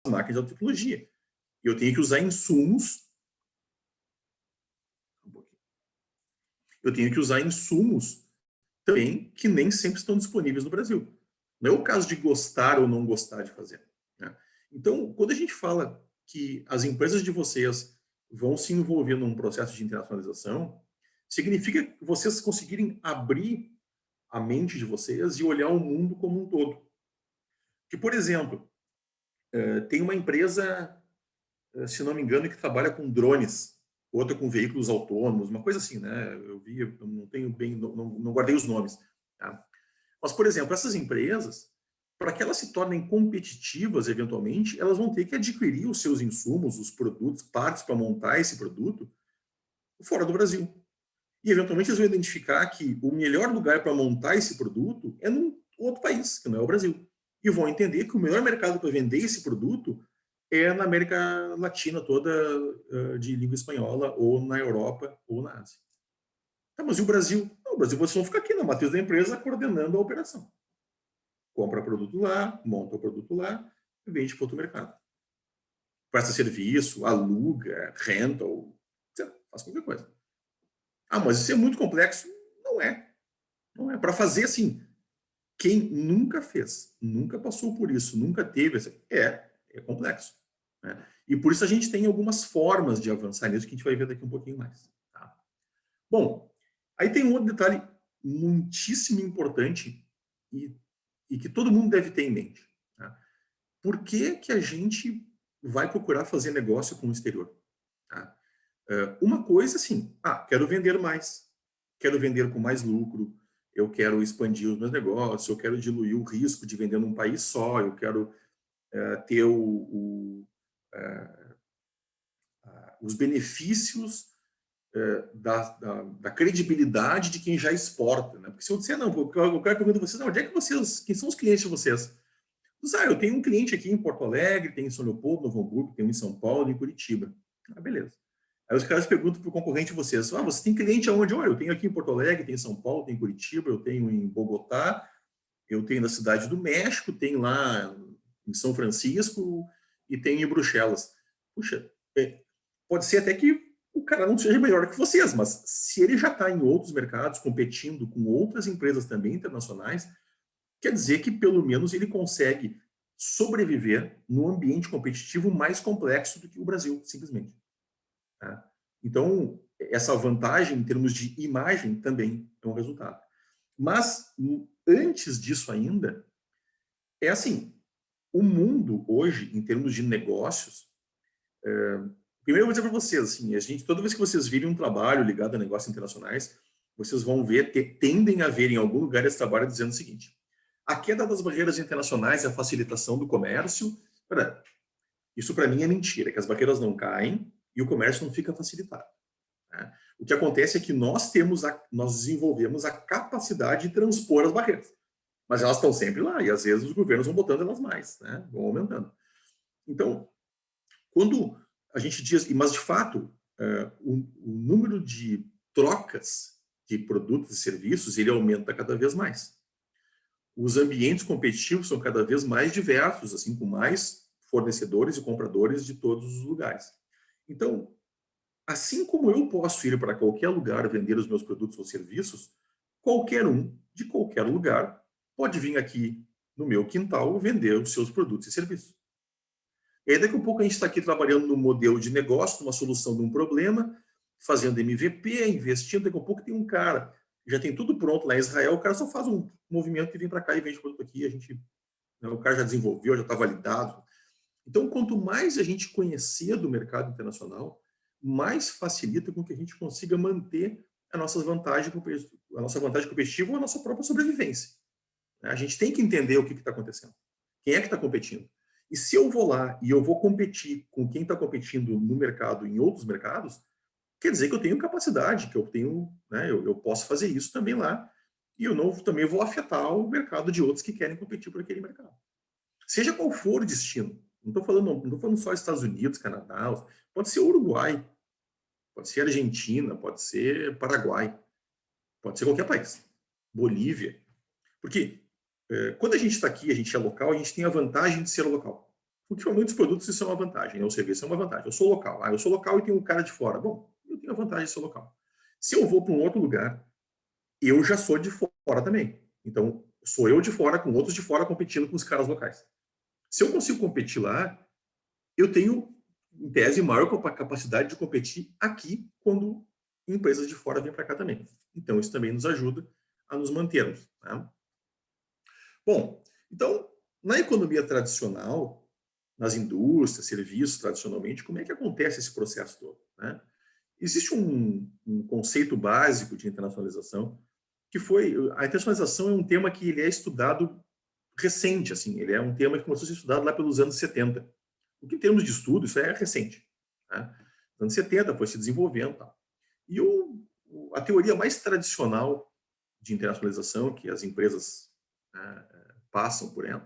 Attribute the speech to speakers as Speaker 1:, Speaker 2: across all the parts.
Speaker 1: máquinas de alta tecnologia. Eu tenho que usar insumos. Eu tenho que usar insumos também que nem sempre estão disponíveis no Brasil. Não é o caso de gostar ou não gostar de fazer, né? Então, quando a gente fala que as empresas de vocês vão se envolver num processo de internacionalização, significa vocês conseguirem abrir a mente de vocês e olhar o mundo como um todo. Que, por exemplo, tem uma empresa, se não me engano, que trabalha com drones, outra com veículos autônomos, uma coisa assim, né? Eu vi, eu não tenho bem, não guardei os nomes, tá? Mas, por exemplo, essas empresas, para que elas se tornem competitivas, eventualmente, elas vão ter que adquirir os seus insumos, os produtos, partes para montar esse produto fora do Brasil. E, eventualmente, eles vão identificar que o melhor lugar para montar esse produto é num outro país, que não é o Brasil. E vão entender que o melhor mercado para vender esse produto é na América Latina toda, de língua espanhola, ou na Europa, ou na Ásia. Tá, mas e o Brasil? Não, o Brasil vocês vão ficar aqui na matriz da empresa coordenando a operação. Compra produto lá, monta o produto lá e vende para outro mercado. Presta serviço, aluga, renta, ou faz qualquer coisa. Ah, mas isso é muito complexo? Não é. Não é. Para fazer assim, quem nunca fez, nunca passou por isso, nunca teve, é complexo, né? E por isso a gente tem algumas formas de avançar nisso que a gente vai ver daqui um pouquinho mais. Tá? Bom, aí tem um outro detalhe muitíssimo importante e que todo mundo deve ter em mente. Tá? Por que que a gente vai procurar fazer negócio com o exterior? Tá? Uma coisa assim, quero vender mais, quero vender com mais lucro, eu quero expandir os meus negócios, eu quero diluir o risco de vender num país só, eu quero ter os benefícios da credibilidade de quem já exporta, né? Porque se eu disser, não, eu quero perguntar a vocês, não, onde é que vocês, quem são os clientes de vocês? Eu tenho um cliente aqui em Porto Alegre, tem em São Leopoldo, Novo Hamburgo, tem um em São Paulo e em Curitiba. Beleza. Aí os caras perguntam para o concorrente de vocês, você tem cliente aonde? Olha, eu tenho aqui em Porto Alegre, tem em São Paulo, tem em Curitiba, eu tenho em Bogotá, eu tenho na Cidade do México, tenho lá em São Francisco e tenho em Bruxelas. Puxa, pode ser até que o cara não seja melhor que vocês, mas se ele já está em outros mercados, competindo com outras empresas também internacionais, quer dizer que pelo menos ele consegue sobreviver num ambiente competitivo mais complexo do que o Brasil, simplesmente. Tá? Então, essa vantagem em termos de imagem também é um resultado. Mas, antes disso ainda, é assim, o mundo hoje, em termos de negócios, primeiro eu vou dizer para vocês, assim, toda vez que vocês virem um trabalho ligado a negócios internacionais, vocês vão ver, tendem a ver em algum lugar esse trabalho dizendo o seguinte: a queda das barreiras internacionais e a facilitação do comércio. Isso para mim é mentira, que as barreiras não caem e o comércio não fica facilitado, né? O que acontece é que nós desenvolvemos a capacidade de transpor as barreiras, mas elas estão sempre lá e às vezes os governos vão botando elas mais, né? Vão aumentando. Então, quando a gente diz, mas de fato, o número de trocas de produtos e serviços ele aumenta cada vez mais. Os ambientes competitivos são cada vez mais diversos, assim, com mais fornecedores e compradores de todos os lugares. Então, assim como eu posso ir para qualquer lugar vender os meus produtos ou serviços, qualquer um, de qualquer lugar, pode vir aqui no meu quintal vender os seus produtos e serviços. E aí, daqui a pouco, a gente está aqui trabalhando num modelo de negócio, numa solução de um problema, fazendo MVP, investindo. Daqui a pouco tem um cara, já tem tudo pronto lá em Israel, o cara só faz um movimento e vem para cá e vende o produto aqui. O cara já desenvolveu, já está validado. Então, quanto mais a gente conhecer do mercado internacional, mais facilita com que a gente consiga manter a nossa vantagem competitiva ou a nossa própria sobrevivência. A gente tem que entender o que está acontecendo. Quem é que está competindo? E se eu vou lá e eu vou competir com quem está competindo no mercado, em outros mercados, quer dizer que eu tenho capacidade, que eu tenho, né, eu posso fazer isso também lá, e eu não também vou afetar o mercado de outros que querem competir por aquele mercado. Seja qual for o destino. Não estou falando só Estados Unidos, Canadá, pode ser Uruguai, pode ser Argentina, pode ser Paraguai, pode ser qualquer país. Bolívia. Porque quando a gente está aqui, a gente é local, a gente tem a vantagem de ser local. Porque para muitos produtos isso é uma vantagem, né? O serviço é uma vantagem. Eu sou local. Eu sou local e tenho um cara de fora. Bom, eu tenho a vantagem de ser local. Se eu vou para um outro lugar, eu já sou de fora também. Então, sou eu de fora com outros de fora competindo com os caras locais. Se eu consigo competir lá, eu tenho, em tese, maior capacidade de competir aqui quando empresas de fora vêm para cá também. Então, isso também nos ajuda a nos mantermos. Tá? Bom, então, na economia tradicional, nas indústrias, serviços, tradicionalmente, como é que acontece esse processo todo? Né? Existe um conceito básico de internacionalização, que foi... A internacionalização é um tema que ele é estudado recente, assim, ele é um tema que começou a ser estudado lá pelos anos 70. O que, em termos de estudo, isso é recente. Né? Nos anos 70 foi se desenvolvendo. Tá? E a teoria mais tradicional de internacionalização, que as empresas passam por ela,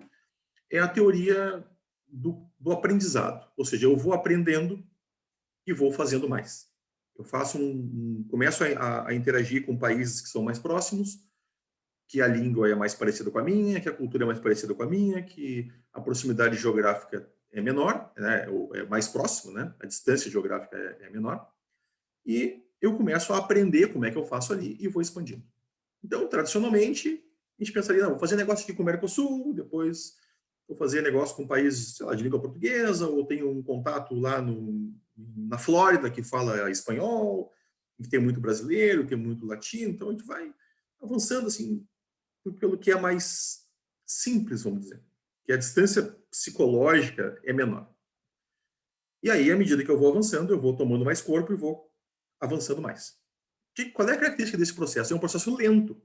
Speaker 1: é a teoria do aprendizado. Ou seja, eu vou aprendendo e vou fazendo mais. Eu faço começo a interagir com países que são mais próximos, que a língua é mais parecida com a minha, que a cultura é mais parecida com a minha, que a proximidade geográfica é menor, né, é mais próximo, né, a distância geográfica é menor, e eu começo a aprender como é que eu faço ali e vou expandindo. Então, tradicionalmente, a gente pensaria, não, vou fazer negócio aqui com o Mercosul, depois vou fazer negócio com países, sei lá, de língua portuguesa, ou tenho um contato lá na Flórida que fala espanhol, que tem muito brasileiro, tem muito latino, então a gente vai avançando assim pelo que é mais simples, vamos dizer, que a distância psicológica é menor. E aí, à medida que eu vou avançando, eu vou tomando mais corpo e vou avançando mais. Qual é a característica desse processo? É um processo lento.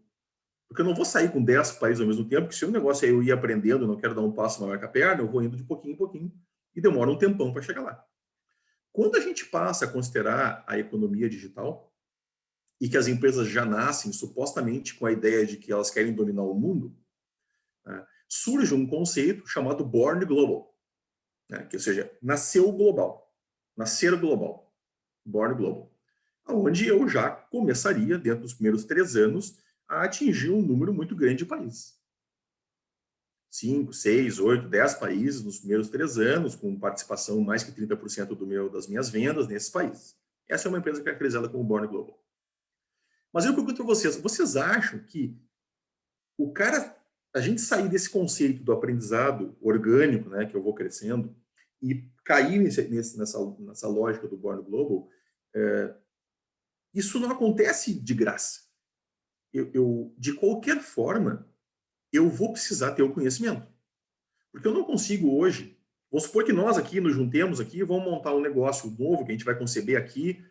Speaker 1: Porque eu não vou sair com 10 países ao mesmo tempo, porque se o negócio é eu ir aprendendo, não quero dar um passo maior que a perna, eu vou indo de pouquinho em pouquinho e demora um tempão para chegar lá. Quando a gente passa a considerar a economia digital e que as empresas já nascem supostamente com a ideia de que elas querem dominar o mundo, né, surge um conceito chamado Born Global, né, que, ou seja, nasceu global, nascer global, Born Global, onde eu já começaria, dentro dos primeiros 3 anos, a atingir um número muito grande de países. 5, 6, 8, 10 países nos primeiros 3 anos, com participação mais que 30% das minhas vendas nesses países. Essa é uma empresa caracterizada como Born Global. Mas eu pergunto para vocês acham que a gente sair desse conceito do aprendizado orgânico, né, que eu vou crescendo, e cair nessa lógica do Born Global, isso não acontece de graça. De qualquer forma, eu vou precisar ter o conhecimento. Porque eu não consigo hoje, vamos supor que nós aqui nos juntemos aqui e vamos montar um negócio novo que a gente vai conceber aqui,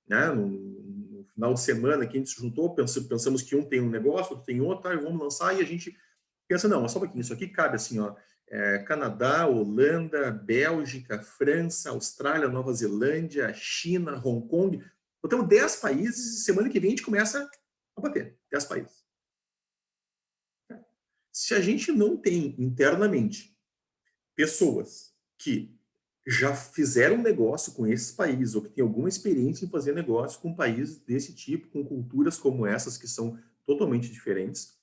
Speaker 1: né, no final de semana que a gente se juntou, pensamos que um tem um negócio, outro tem outro, e vamos lançar, e a gente pensa, não, mas só um pouquinho, isso aqui cabe assim, ó, Canadá, Holanda, Bélgica, França, Austrália, Nova Zelândia, China, Hong Kong. Então, 10 países, e semana que vem a gente começa a bater, 10 países. Se a gente não tem internamente pessoas que já fizeram negócio com esses países ou que têm alguma experiência em fazer negócio com países desse tipo, com culturas como essas que são totalmente diferentes,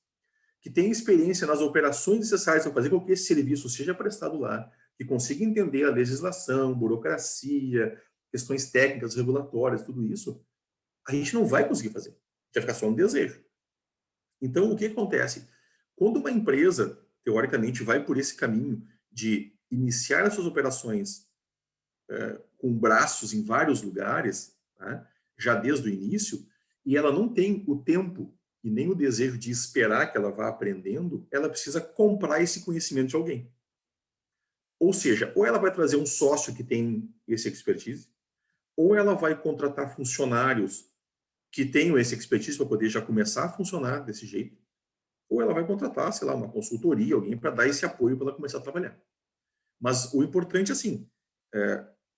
Speaker 1: que têm experiência nas operações necessárias para fazer com que esse serviço seja prestado lá, que consiga entender a legislação, burocracia, questões técnicas, regulatórias, tudo isso, a gente não vai conseguir fazer. Vai ficar só no desejo. Então, o que acontece? Quando uma empresa, teoricamente, vai por esse caminho de iniciar as suas operações com braços em vários lugares, né, já desde o início, e ela não tem o tempo e nem o desejo de esperar que ela vá aprendendo, ela precisa comprar esse conhecimento de alguém. Ou seja, ou ela vai trazer um sócio que tem esse expertise, ou ela vai contratar funcionários que tenham esse expertise para poder já começar a funcionar desse jeito, ou ela vai contratar, sei lá, uma consultoria, alguém para dar esse apoio para ela começar a trabalhar. Mas o importante, assim,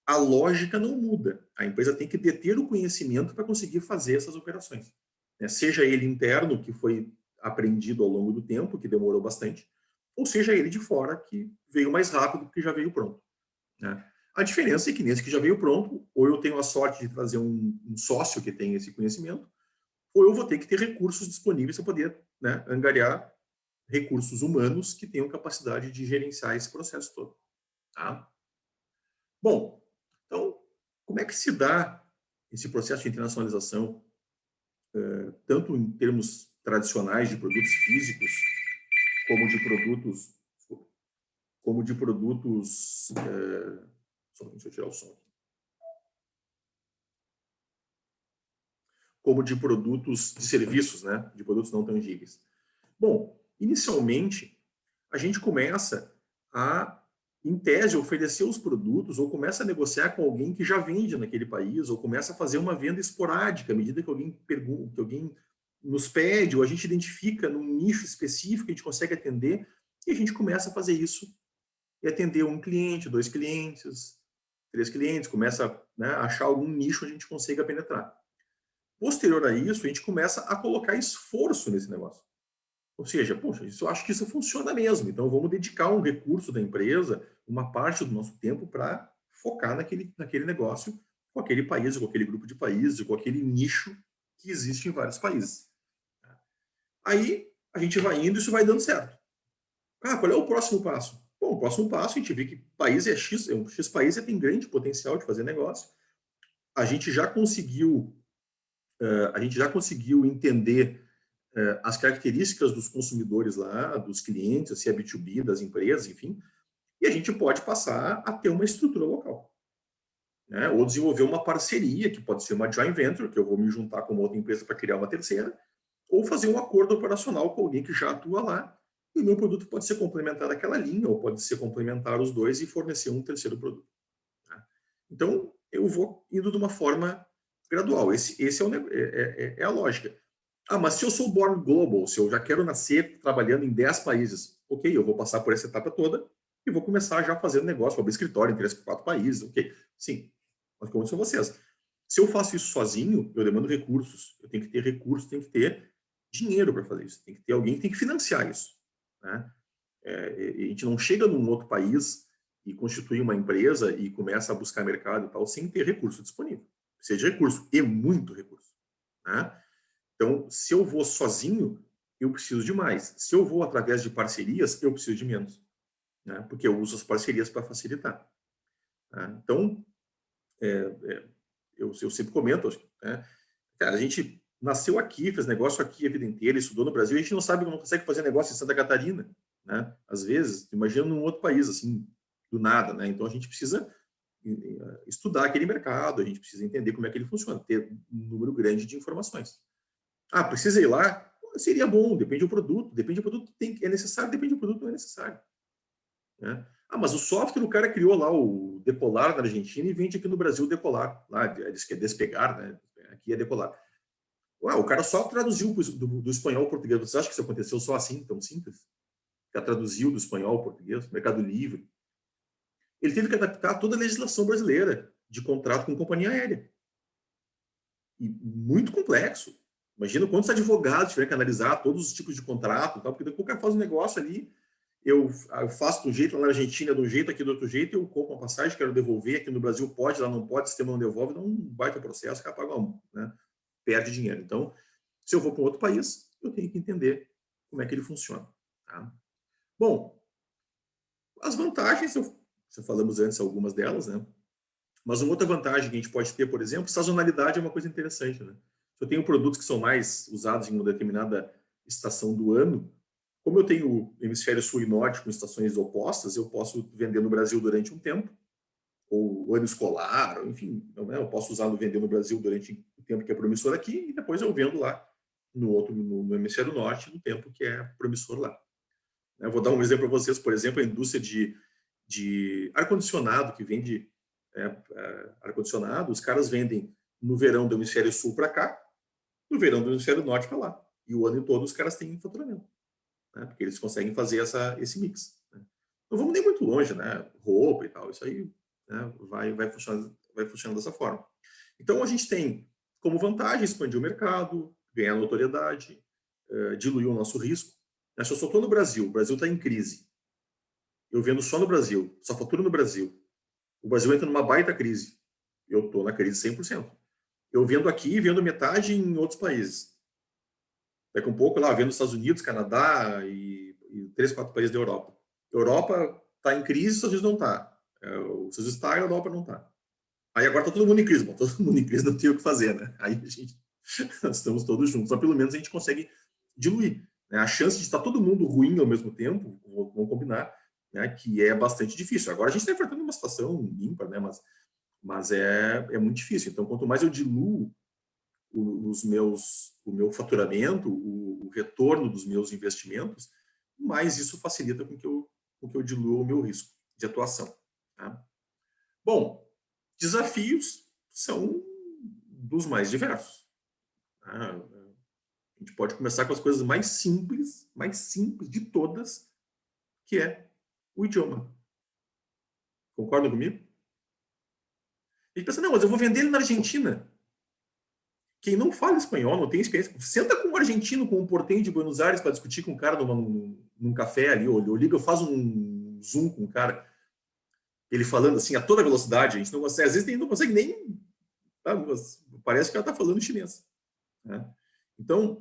Speaker 1: a lógica não muda. A empresa tem que deter o conhecimento para conseguir fazer essas operações. Seja ele interno, que foi aprendido ao longo do tempo, que demorou bastante, ou seja ele de fora, que veio mais rápido, porque já veio pronto. A diferença é que nesse que já veio pronto, ou eu tenho a sorte de trazer um sócio que tem esse conhecimento, ou eu vou ter que ter recursos disponíveis para poder, né, angariar recursos humanos que tenham capacidade de gerenciar esse processo todo. Tá? Bom, então, como é que se dá esse processo de internacionalização, tanto em termos tradicionais de produtos físicos, como de produtos, como de produtos, deixa eu tirar o som aqui. Como de produtos de serviços, né? De produtos não tangíveis. Bom, inicialmente, a gente começa a, em tese, oferecer os produtos ou começa a negociar com alguém que já vende naquele país ou começa a fazer uma venda esporádica, à medida que alguém pergunta, que alguém nos pede ou a gente identifica num nicho específico, a gente consegue atender e a gente começa a fazer isso e atender um cliente, 2 clientes, 3 clientes, começa, né, a achar algum nicho onde a gente consiga penetrar. Posterior a isso, a gente começa a colocar esforço nesse negócio. Ou seja, poxa, eu acho que isso funciona mesmo. Então, vamos dedicar um recurso da empresa, uma parte do nosso tempo para focar naquele negócio, com aquele país, ou com aquele grupo de países, ou com aquele nicho que existe em vários países. Aí, a gente vai indo e isso vai dando certo. Ah, qual é o próximo passo? Bom, o próximo passo, a gente vê que país é X, um X país tem grande potencial de fazer negócio. A gente já conseguiu entender as características dos consumidores lá, dos clientes, se é B2B, das empresas, enfim, e a gente pode passar a ter uma estrutura local. Né? Ou desenvolver uma parceria, que pode ser uma joint venture, que eu vou me juntar com uma outra empresa para criar uma terceira, ou fazer um acordo operacional com alguém que já atua lá, e o meu produto pode ser complementar àquela linha, ou pode ser complementar os dois e fornecer um terceiro produto. Tá? Então, eu vou indo de uma forma gradual. Esse é a lógica. Ah, mas se eu sou born global, se eu já quero nascer trabalhando em 10 países, ok, eu vou passar por essa etapa toda e vou começar já fazendo negócio, vou abrir escritório em 3, 4 países, ok. Sim, mas como são vocês? Se eu faço isso sozinho, eu demando recursos. Eu tenho que ter recursos, tenho que ter dinheiro para fazer isso. Tem que ter alguém que tem que financiar isso. Né? A gente não chega num outro país e constitui uma empresa e começa a buscar mercado e tal, sem ter recurso disponível. Precisa de recurso, e muito recurso. Né? Então, se eu vou sozinho, eu preciso de mais. Se eu vou através de parcerias, eu preciso de menos. Né? Porque eu uso as parcerias para facilitar. Né? Então, eu sempre comento, né? Cara, a gente nasceu aqui, fez negócio aqui a vida inteira, estudou no Brasil, a gente não sabe, não consegue fazer negócio em Santa Catarina. Né? Às vezes, imagina num outro país, assim, do nada. Né? Então, a gente precisa estudar aquele mercado, a gente precisa entender como é que ele funciona, ter um número grande de informações. Ah, precisa ir lá? Seria bom, depende do produto. Depende do produto, é necessário, depende do produto, não é necessário. Né? Ah, mas o software, o cara criou lá o Decolar na Argentina e vende aqui no Brasil o Decolar. Lá, diz que é Despegar, né? Aqui é Decolar. Ué, o cara só traduziu do espanhol ao português. Você acha que isso aconteceu só assim, tão simples? Já traduziu do espanhol ao português, Mercado Livre. Ele teve que adaptar toda a legislação brasileira de contrato com companhia aérea. E muito complexo. Imagina quantos advogados tiveram que analisar todos os tipos de contrato, tal, porque depois o cara faz um negócio ali, eu faço de um jeito, lá na Argentina de um jeito, aqui do outro jeito, eu compro uma passagem, quero devolver, aqui no Brasil pode, lá não pode, o sistema não devolve, dá um baita processo, o cara paga né, perde dinheiro. Então, se eu vou para um outro país, eu tenho que entender como é que ele funciona. Tá? Bom, as vantagens, já falamos antes algumas delas, né? Mas uma outra vantagem que a gente pode ter, por exemplo, sazonalidade é uma coisa interessante. Né? Se eu tenho produtos que são mais usados em uma determinada estação do ano, como eu tenho o hemisfério sul e norte com estações opostas, eu posso vender no Brasil durante um tempo, ou ano escolar, enfim, eu posso usá-lo vender no Brasil durante o tempo que é promissor aqui, e depois eu vendo lá no hemisfério norte, no tempo que é promissor lá. Eu vou dar um exemplo para vocês, por exemplo, a indústria de ar-condicionado, que vende ar-condicionado, os caras vendem no verão do hemisfério sul para cá, no verão do hemisfério norte para lá. E o ano todo os caras têm faturamento, né? Porque eles conseguem fazer esse mix. Né? Não vamos nem muito longe, né? Roupa e tal, isso aí, né? vai funcionando dessa forma. Então a gente tem como vantagem expandir o mercado, ganhar notoriedade, diluir o nosso risco. Se eu só estou no Brasil, o Brasil está em crise, eu vendo só no Brasil, só faturo no Brasil, o Brasil entra numa baita crise, eu estou na crise 100%. Eu vendo aqui e vendo metade em outros países. Daqui um pouco lá, vendo Estados Unidos, Canadá e 3, 4 países da Europa. Europa está em crise, Estados Unidos não está. O SUS está, a Europa não está. Aí agora está todo mundo em crise. Bom, todo mundo em crise não tem o que fazer, né? Aí a gente, nós estamos todos juntos. Mas pelo menos a gente consegue diluir, né? A chance de estar todo mundo ruim ao mesmo tempo, vamos combinar, né? Que é bastante difícil. Agora a gente está enfrentando uma situação ímpar, né? Mas é muito difícil. Então, quanto mais eu diluo o meu faturamento, o retorno dos meus investimentos, mais isso facilita com que eu dilua o meu risco de atuação. Tá? Bom, desafios são dos mais diversos. Tá? A gente pode começar com as coisas mais simples de todas, que é o idioma. Concorda comigo? A gente pensa, não, mas eu vou vender ele na Argentina. Quem não fala espanhol, não tem experiência, senta com um argentino, com um portenho de Buenos Aires para discutir com um cara num café ali, ou liga, eu faço um zoom com o cara, ele falando assim a toda velocidade, a gente não consegue, às vezes a gente não consegue nem, tá? Parece que ela está falando chinês. Né? Então,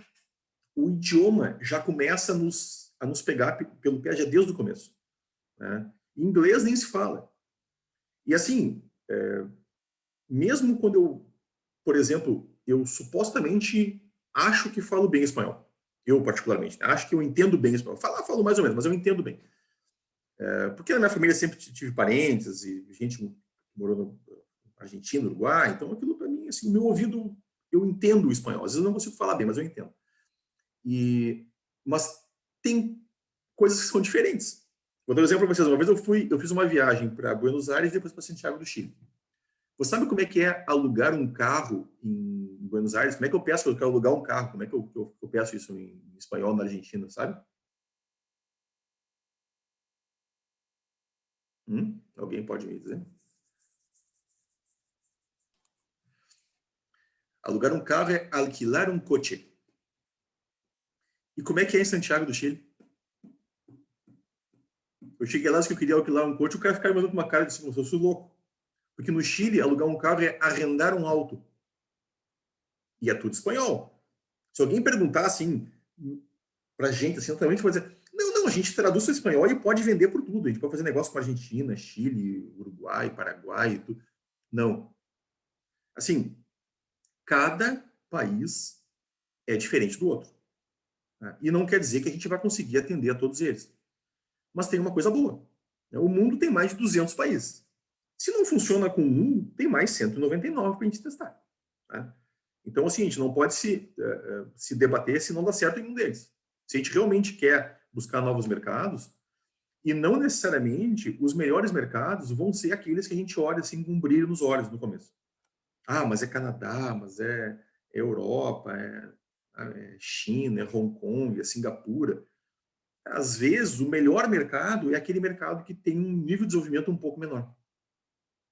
Speaker 1: o idioma já começa a nos pegar pelo pé já desde o começo. Né? Inglês nem se fala. E assim, mesmo quando eu, por exemplo, eu supostamente acho que falo bem espanhol. Eu, particularmente. Acho que eu entendo bem espanhol. Falo mais ou menos, mas eu entendo bem. Porque na minha família sempre tive parentes e gente que morou no Argentina, Uruguai. Então, aquilo para mim, assim, o meu ouvido, eu entendo o espanhol. Às vezes eu não consigo falar bem, mas eu entendo. Mas tem coisas que são diferentes. Vou dar um exemplo para vocês. Uma vez eu fiz uma viagem para Buenos Aires e depois para Santiago do Chile. Você sabe como é que é alugar um carro em Buenos Aires? Como é que eu peço que eu quero alugar um carro? Como é que eu peço isso em espanhol na Argentina, sabe? Alguém pode me dizer? Alugar um carro é alquilar um coche. E como é que é em Santiago do Chile? Eu cheguei lá, que eu queria alquilar um coche, o cara ficava me olhando com uma cara de assim, eu sou louco. Porque no Chile, alugar um carro é arrendar um auto. E é tudo espanhol. Se alguém perguntar assim, pra gente, assim, também vai dizer, não, a gente traduz o espanhol e pode vender por tudo. A gente pode fazer negócio com a Argentina, Chile, Uruguai, Paraguai, tudo. Não. Assim, cada país é diferente do outro. Né? E não quer dizer que a gente vai conseguir atender a todos eles. Mas tem uma coisa boa. Né? O mundo tem mais de 200 países. Se não funciona com um, tem mais 199 para a gente testar. Né? Então, assim, a gente não pode se debater se não dá certo em um deles. Se a gente realmente quer buscar novos mercados, e não necessariamente os melhores mercados vão ser aqueles que a gente olha assim com um brilho nos olhos no começo. Ah, mas é Canadá, mas é Europa, é China, é Hong Kong, é Singapura. Às vezes, o melhor mercado é aquele mercado que tem um nível de desenvolvimento um pouco menor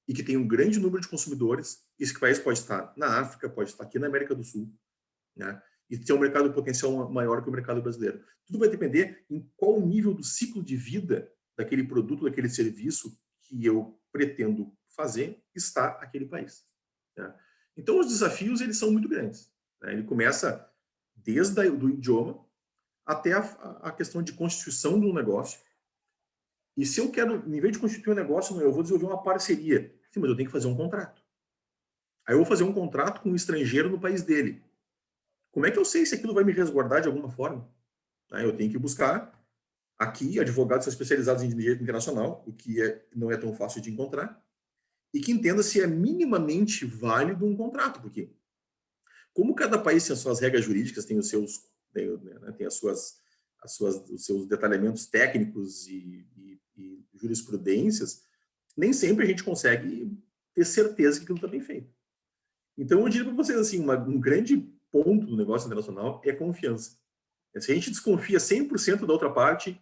Speaker 1: e que tem um grande número de consumidores. Esse país pode estar na África, pode estar aqui na América do Sul, né? E ter um mercado potencial maior que o mercado brasileiro. Tudo vai depender em qual nível do ciclo de vida daquele produto, daquele serviço que eu pretendo fazer está aquele país. Né? Então, os desafios eles são muito grandes. Né? Ele começa desde o idioma até a questão de constituição de um negócio. E se eu quero, em vez de constituir um negócio, eu vou desenvolver uma parceria. Sim, mas eu tenho que fazer um contrato. Aí eu vou fazer um contrato com um estrangeiro no país dele. Como é que eu sei se aquilo vai me resguardar de alguma forma? Eu tenho que buscar aqui advogados especializados em direito internacional, o que não é tão fácil de encontrar, e que entenda se é minimamente válido um contrato, porque como cada país tem as suas regras jurídicas, tem os seus, tem os seus detalhamentos técnicos e jurisprudências, nem sempre a gente consegue ter certeza que aquilo está bem feito. Então, eu diria para vocês assim, um grande ponto do negócio internacional é confiança. Se a gente desconfia 100% da outra parte,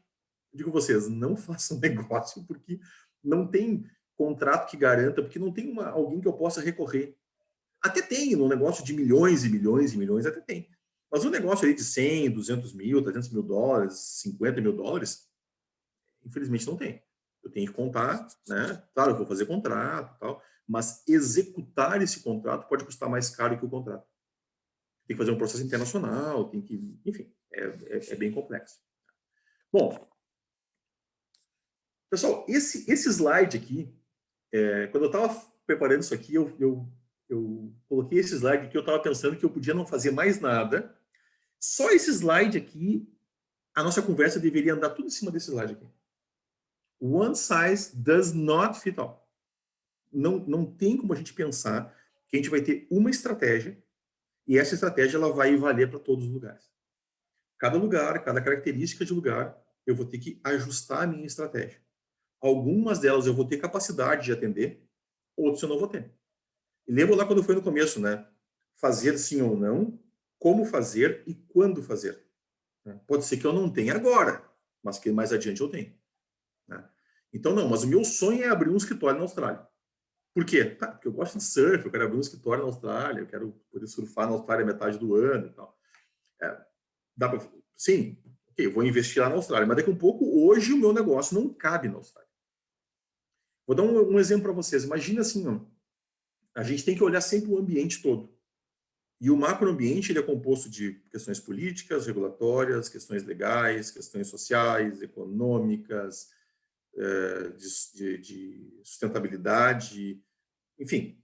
Speaker 1: eu digo a vocês, não façam negócio porque não tem contrato que garanta, porque não tem alguém que eu possa recorrer. Até tem, no negócio de milhões e milhões e milhões, até tem. Mas um negócio aí de 100, 200 mil, 300 mil dólares, 50 mil dólares, infelizmente não tem. Eu tenho que contar, né? Claro, eu vou fazer contrato e tal, mas executar esse contrato pode custar mais caro que o contrato. Tem que fazer um processo internacional, tem que... Enfim, é bem complexo. Bom, pessoal, esse slide aqui Quando eu estava preparando isso aqui, eu coloquei esse slide que eu estava pensando que eu podia não fazer mais nada. Só esse slide aqui, a nossa conversa deveria andar tudo em cima desse slide aqui. One size does not fit all. Não tem como a gente pensar que a gente vai ter uma estratégia e essa estratégia ela vai valer para todos os lugares. Cada lugar, cada característica de lugar, eu vou ter que ajustar a minha estratégia. Algumas delas eu vou ter capacidade de atender, outras eu não vou ter. E lembra lá quando foi no começo, né? Fazer sim ou não, como fazer e quando fazer. Pode ser que eu não tenha agora, mas que mais adiante eu tenho. Né? Então, não, mas o meu sonho é abrir um escritório na Austrália. Por quê? Porque eu gosto de surf, eu quero abrir um escritório na Austrália, eu quero poder surfar na Austrália metade do ano e tal. Dá pra, sim, ok, eu vou investir lá na Austrália, mas daqui a um pouco, hoje, o meu negócio não cabe na Austrália. Vou dar um exemplo para vocês. Imagina assim, ó, a gente tem que olhar sempre o ambiente todo. E o macroambiente ele é composto de questões políticas, regulatórias, questões legais, questões sociais, econômicas, de sustentabilidade, enfim,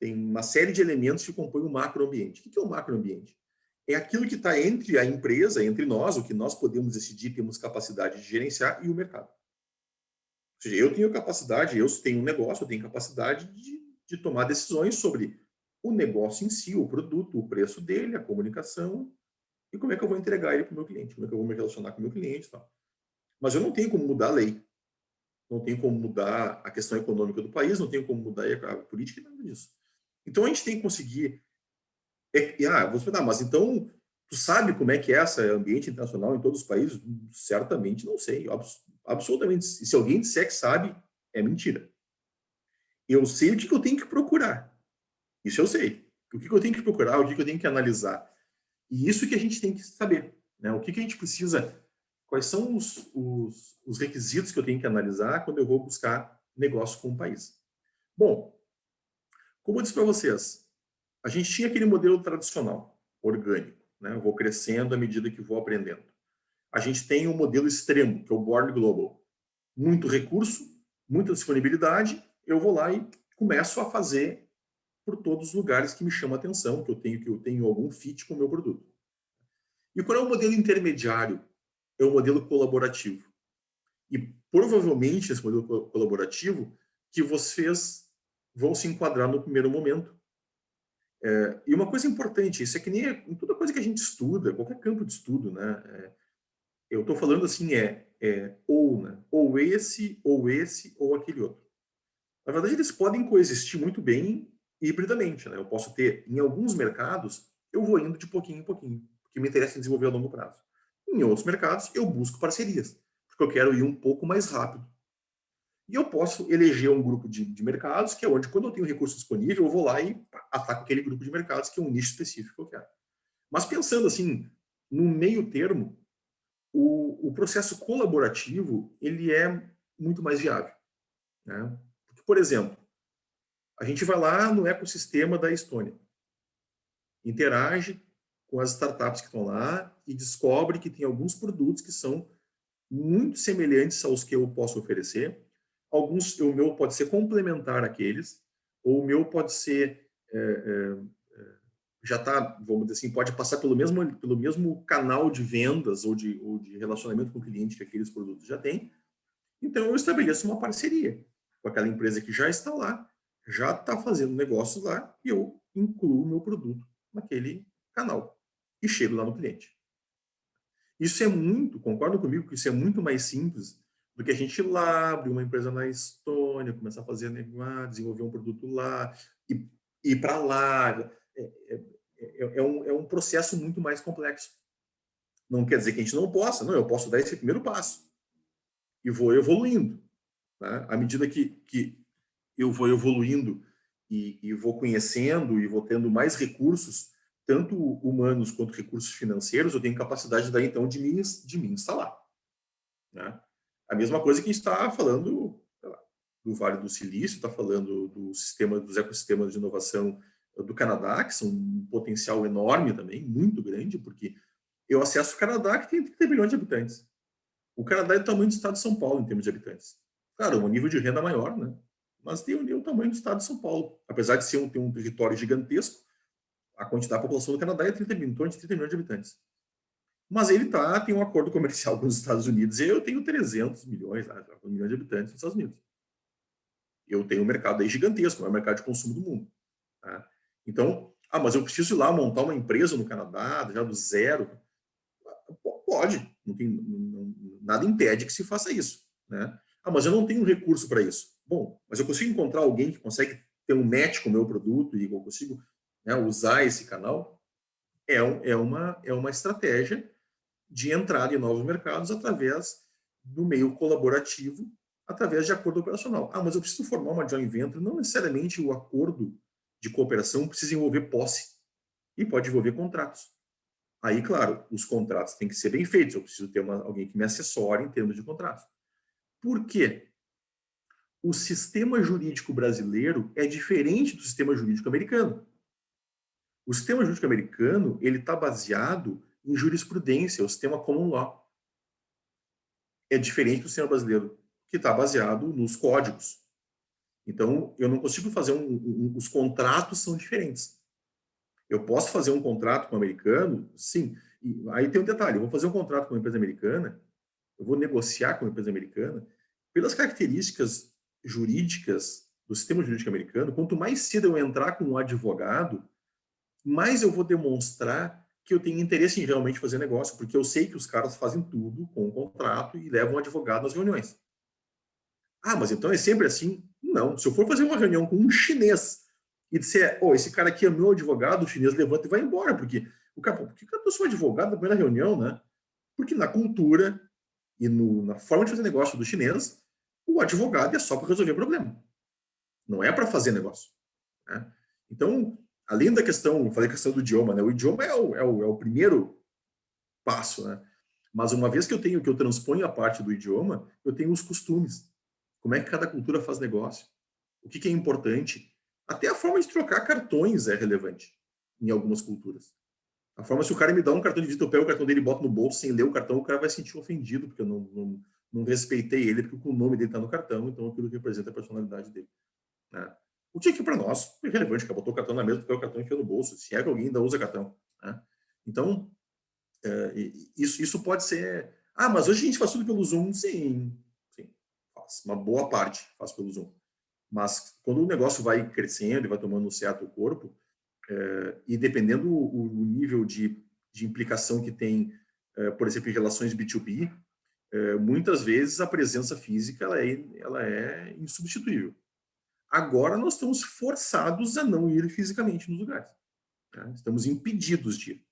Speaker 1: tem uma série de elementos que compõem o macroambiente. O que é o macroambiente? É aquilo que está entre a empresa, entre nós, o que nós podemos decidir, temos capacidade de gerenciar, e o mercado. Ou seja, eu tenho capacidade, eu tenho um negócio, eu tenho capacidade de tomar decisões sobre o negócio em si, o produto, o preço dele, a comunicação, e como é que eu vou entregar ele para o meu cliente, como é que eu vou me relacionar com o meu cliente e tal. Mas eu não tenho como mudar a lei, não tenho como mudar a questão econômica do país, não tenho como mudar a política, nada disso. Então a gente tem que conseguir. Você perguntar, mas então tu sabe como é que é esse ambiente internacional em todos os países? Certamente não sei, absolutamente. E se alguém disser que sabe, é mentira. Eu sei o que eu tenho que procurar. Isso eu sei. O que eu tenho que procurar, o que eu tenho que analisar. E isso que a gente tem que saber. Né? O que a gente precisa, quais são os requisitos que eu tenho que analisar quando eu vou buscar negócio com o país. Bom, como eu disse para vocês, a gente tinha aquele modelo tradicional, orgânico. Né? Eu vou crescendo à medida que vou aprendendo. A gente tem um modelo extremo, que é o Born Global. Muito recurso, muita disponibilidade, eu vou lá e começo a fazer por todos os lugares que me chamam a atenção, que eu tenho algum fit com o meu produto. E qual é o modelo intermediário? É o modelo colaborativo. E provavelmente esse modelo colaborativo que vocês vão se enquadrar no primeiro momento. E uma coisa importante, isso é que nem em toda coisa que a gente estuda, qualquer campo de estudo, né? Eu estou falando assim, ou, né? Ou esse, ou aquele outro. Na verdade, eles podem coexistir muito bem hibridamente, né? Eu posso ter, em alguns mercados, eu vou indo de pouquinho em pouquinho, porque me interessa desenvolver a longo prazo. Em outros mercados, eu busco parcerias, porque eu quero ir um pouco mais rápido. E eu posso eleger um grupo de mercados, que é onde, quando eu tenho recurso disponível, eu vou lá e ataco aquele grupo de mercados, que é um nicho específico que eu quero. Mas pensando assim, no meio termo, o processo colaborativo ele é muito mais viável. Né? Porque, por exemplo, a gente vai lá no ecossistema da Estônia, interage com as startups que estão lá e descobre que tem alguns produtos que são muito semelhantes aos que eu posso oferecer. Alguns, o meu pode ser complementar àqueles, ou o meu pode ser já está, vamos dizer assim, pode passar pelo mesmo canal de vendas ou de relacionamento com o cliente que aqueles produtos já têm. Então, eu estabeleço uma parceria com aquela empresa que já está lá, já está fazendo negócios lá, e eu incluo o meu produto naquele canal e chego lá no cliente. Isso é muito, concordo comigo que isso é muito mais simples do que a gente ir lá, abrir uma empresa na Estônia, começar a fazer negócio, desenvolver um produto lá, e ir para lá. É um processo muito mais complexo. Não quer dizer que a gente não possa, não, eu posso dar esse primeiro passo e vou evoluindo. Né? À medida que eu vou evoluindo e vou conhecendo e vou tendo mais recursos, tanto humanos quanto recursos financeiros, eu tenho capacidade daí, então, de me instalar. Né? A mesma coisa que a gente está falando lá, do Vale do Silício, está falando dos ecossistemas de inovação do Canadá, que são um potencial enorme também, muito grande, porque eu acesso o Canadá, que tem 30 bilhões de habitantes. O Canadá é do tamanho do estado de São Paulo, em termos de habitantes. Claro, um nível de renda maior, né? mas tem o tamanho do estado de São Paulo. Apesar de ter um território gigantesco, a quantidade da população do Canadá é 30 milhões, em torno de 30 milhões de habitantes. Mas ele tem um acordo comercial com os Estados Unidos e eu tenho 300 milhões, 1 milhão de habitantes nos Estados Unidos. Eu tenho um mercado aí gigantesco, é o mercado de consumo do mundo. Tá? Então, mas eu preciso ir lá montar uma empresa no Canadá, já do zero. Pode, nada impede que se faça isso. Né? Mas eu não tenho recurso para isso. Bom, mas eu consigo encontrar alguém que consegue ter um match com o meu produto e eu consigo, né, usar esse canal. É uma estratégia de entrada em novos mercados através do meio colaborativo, através de acordo operacional. Mas eu preciso formar uma joint venture. Não necessariamente o acordo de cooperação precisa envolver posse e pode envolver contratos. Aí, claro, os contratos têm que ser bem feitos. Eu preciso ter alguém que me assessore em termos de contratos. Por quê? O sistema jurídico brasileiro é diferente do sistema jurídico americano. O sistema jurídico americano ele está baseado em jurisprudência, o sistema common law. É diferente do sistema brasileiro, que está baseado nos códigos. Então, eu não consigo fazer os contratos são diferentes. Eu posso fazer um contrato com o americano, sim. E aí tem um detalhe, eu vou fazer um contrato com uma empresa americana, eu vou negociar com uma empresa americana, pelas características jurídicas do sistema jurídico americano, quanto mais cedo eu entrar com um advogado, mais eu vou demonstrar que eu tenho interesse em realmente fazer negócio, porque eu sei que os caras fazem tudo com o contrato e levam um advogado nas reuniões. Mas então é sempre assim? Não. Se eu for fazer uma reunião com um chinês e disser, esse cara aqui é meu advogado, o chinês levanta e vai embora, porque por que eu sou advogado na primeira reunião, né? Porque na cultura e na forma de fazer negócio do chinês, o advogado é só para resolver problema. Não é para fazer negócio. Né? Então, além da questão, eu falei a questão do idioma, né? O idioma é o primeiro passo, né? Mas uma vez que eu transponho a parte do idioma, eu tenho os costumes. Como é que cada cultura faz negócio? O que é importante? Até a forma de trocar cartões é relevante em algumas culturas. A forma, se o cara me dá um cartão de visita, eu pego o cartão dele e boto no bolso sem ler o cartão, o cara vai se sentir ofendido, porque eu não respeitei ele, porque o nome dele está no cartão, então aquilo representa a personalidade dele. Né? O que para nós é relevante, que botou o cartão na mesa, pegou o cartão e enfiou no bolso, se é que alguém ainda usa cartão. Né? Então, isso pode ser... mas hoje a gente faz tudo pelo Zoom. Sim, faz. Uma boa parte faz pelo Zoom. Mas quando o negócio vai crescendo e vai tomando um certo corpo, e dependendo o nível de implicação que tem, por exemplo, em relações B2B, muitas vezes a presença física ela é insubstituível. Agora nós estamos forçados a não ir fisicamente nos lugares. Né? Estamos impedidos de ir,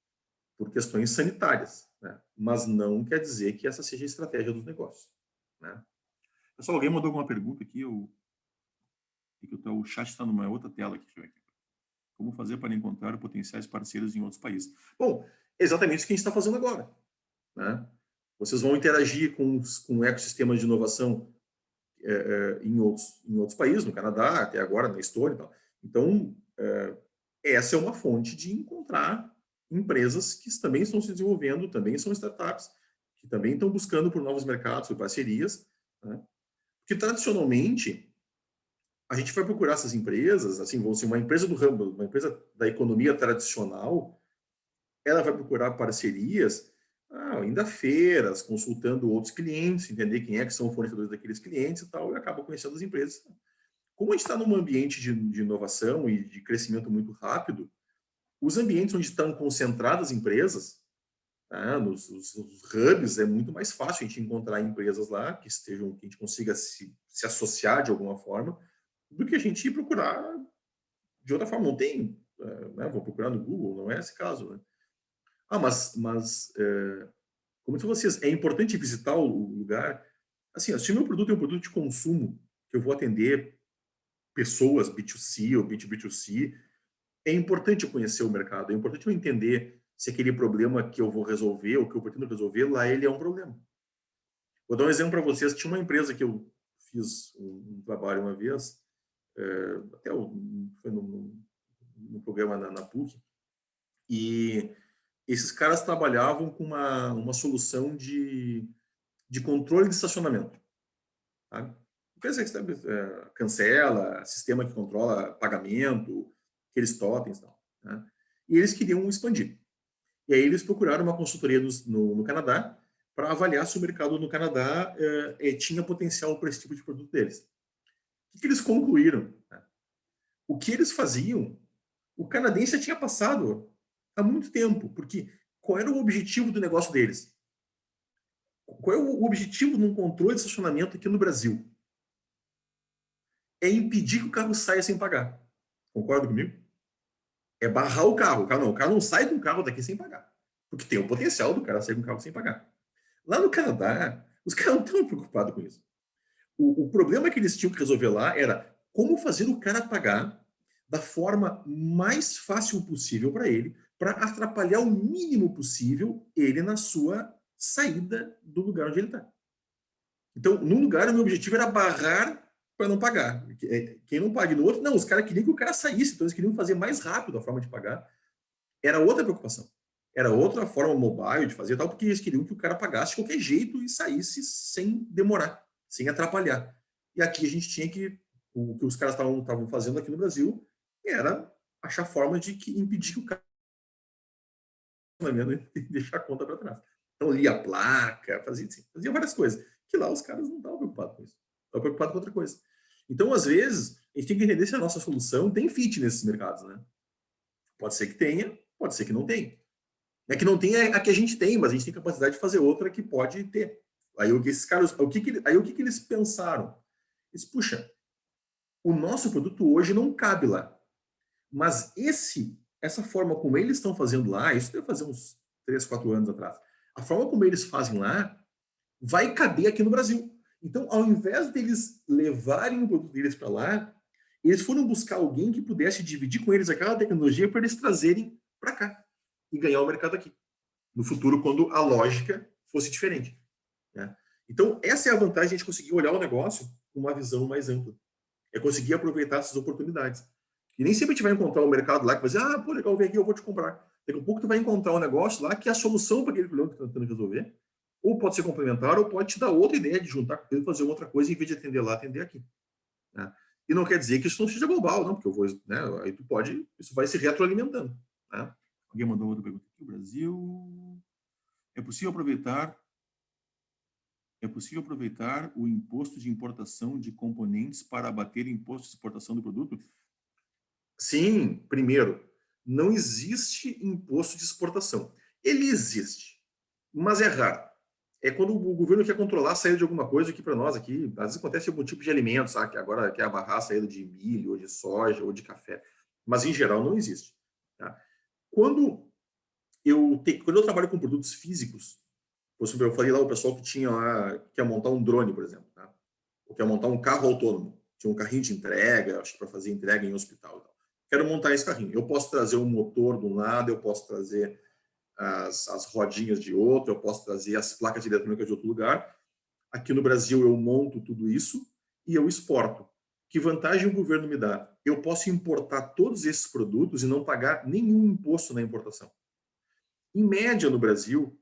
Speaker 1: por questões sanitárias. Né? Mas não quer dizer que essa seja a estratégia dos negócios. Né? Pessoal, alguém mandou alguma pergunta aqui? O chat está numa outra tela aqui. Como fazer para encontrar potenciais parceiros em outros países? Bom, exatamente isso que a gente está fazendo agora. Né? Vocês vão interagir com ecossistemas de inovação em outros países, no Canadá, até agora, na Estônia e tal. Então, essa é uma fonte de encontrar empresas que também estão se desenvolvendo, também são startups, que também estão buscando por novos mercados, por parcerias. Né? Porque, tradicionalmente, a gente vai procurar essas empresas, assim, vão ser uma empresa do ramo, uma empresa da economia tradicional, ela vai procurar parcerias, ainda feiras, consultando outros clientes, entender quem é que são fornecedores daqueles clientes e tal, e acaba conhecendo as empresas. Como a gente está num ambiente de inovação e de crescimento muito rápido, os ambientes onde estão concentradas empresas, nos hubs, é muito mais fácil a gente encontrar empresas lá que a gente consiga se associar de alguma forma, do que a gente ir procurar de outra forma. Não tem, vou procurar no Google, não é esse caso. Né? Como eu disse vocês, é importante visitar o lugar. Assim, se o meu produto é um produto de consumo, que eu vou atender pessoas B2C ou B2B2C, é importante eu conhecer o mercado, é importante eu entender se aquele problema que eu vou resolver ou que eu pretendo resolver, lá ele é um problema. Vou dar um exemplo para vocês. Tinha uma empresa que eu fiz um trabalho uma vez, até foi no programa na PUC, e esses caras trabalhavam com uma solução de controle de estacionamento. Tá? fez cancela, sistema que controla pagamento, aqueles totens e tal, né? E eles queriam expandir. E aí eles procuraram uma consultoria no Canadá para avaliar se o mercado no Canadá tinha potencial para esse tipo de produto deles. O que eles concluíram? Né? O que eles faziam, o canadense já tinha passado há muito tempo, porque qual era o objetivo do negócio deles? Qual é o objetivo de um controle de estacionamento aqui no Brasil? É impedir que o carro saia sem pagar. Concorda comigo? É barrar o carro. O carro não sai com o carro daqui sem pagar. Porque tem o potencial do cara sair com o carro sem pagar. Lá no Canadá, os caras não estão preocupados com isso. O problema que eles tinham que resolver lá era como fazer o cara pagar da forma mais fácil possível para ele, para atrapalhar o mínimo possível ele na sua saída do lugar onde ele está. Então, num lugar, o meu objetivo era barrar para não pagar. Quem não paga, no outro, não, os caras queriam que o cara saísse, então eles queriam fazer mais rápido a forma de pagar. Era outra preocupação. Era outra forma mobile de fazer tal, porque eles queriam que o cara pagasse de qualquer jeito e saísse sem demorar, sem atrapalhar. E aqui a gente tinha que, o que os caras estavam fazendo aqui no Brasil era achar forma de impedir que o cara e deixar a conta para trás. Então lia a placa, fazia várias coisas. Que lá os caras não estavam preocupados com isso. Estavam preocupados com outra coisa. Então, às vezes, a gente tem que entender se a nossa solução tem fit nesses mercados, né? Pode ser que tenha, pode ser que não tenha. É que não tem a que a gente tem, mas a gente tem capacidade de fazer outra que pode ter. Aí esses caras, o que eles pensaram? Eles, puxa, o nosso produto hoje não cabe lá. Mas essa forma como eles estão fazendo lá, isso deve fazer uns 3, 4 anos atrás, a forma como eles fazem lá vai caber aqui no Brasil. Então, ao invés deles levarem o produto deles para lá, eles foram buscar alguém que pudesse dividir com eles aquela tecnologia para eles trazerem para cá e ganhar o mercado aqui. No futuro, quando a lógica fosse diferente. Né? Então, essa é a vantagem de a gente conseguir olhar o negócio com uma visão mais ampla. É conseguir aproveitar essas oportunidades. E nem sempre a gente vai encontrar um mercado lá que vai dizer, pô, legal, vem aqui, eu vou te comprar. Daqui a pouco tu vai encontrar um negócio lá que é a solução para aquele problema que tu está tentando resolver. Ou pode ser complementar, ou pode te dar outra ideia de juntar com ele e fazer outra coisa em vez de atender lá, atender aqui. Né? E não quer dizer que isso não seja global, não, porque eu vou, né, aí tu pode, isso vai se retroalimentando. Né? Alguém mandou outra pergunta aqui. O Brasil, é possível aproveitar o imposto de importação de componentes para abater o imposto de exportação do produto? Sim, primeiro, não existe imposto de exportação. Ele existe, mas é raro. É quando o governo quer controlar a saída de alguma coisa aqui para nós, aqui, às vezes acontece algum tipo de alimento, sabe? Que agora quer abarrar a saída de milho, ou de soja, ou de café. Mas, em geral, não existe. Tá? Quando eu trabalho com produtos físicos, por exemplo, eu falei lá o pessoal que quer montar um drone, por exemplo, tá? Ou quer montar um carro autônomo. Tinha um carrinho de entrega, acho que para fazer entrega em hospital. Então. Quero montar esse carrinho. Eu posso trazer um motor de um lado, eu posso trazer as rodinhas de outro, eu posso trazer as placas de eletrônica de outro lugar. Aqui no Brasil eu monto tudo isso e eu exporto. Que vantagem o governo me dá? Eu posso importar todos esses produtos e não pagar nenhum imposto na importação. Em média, no Brasil,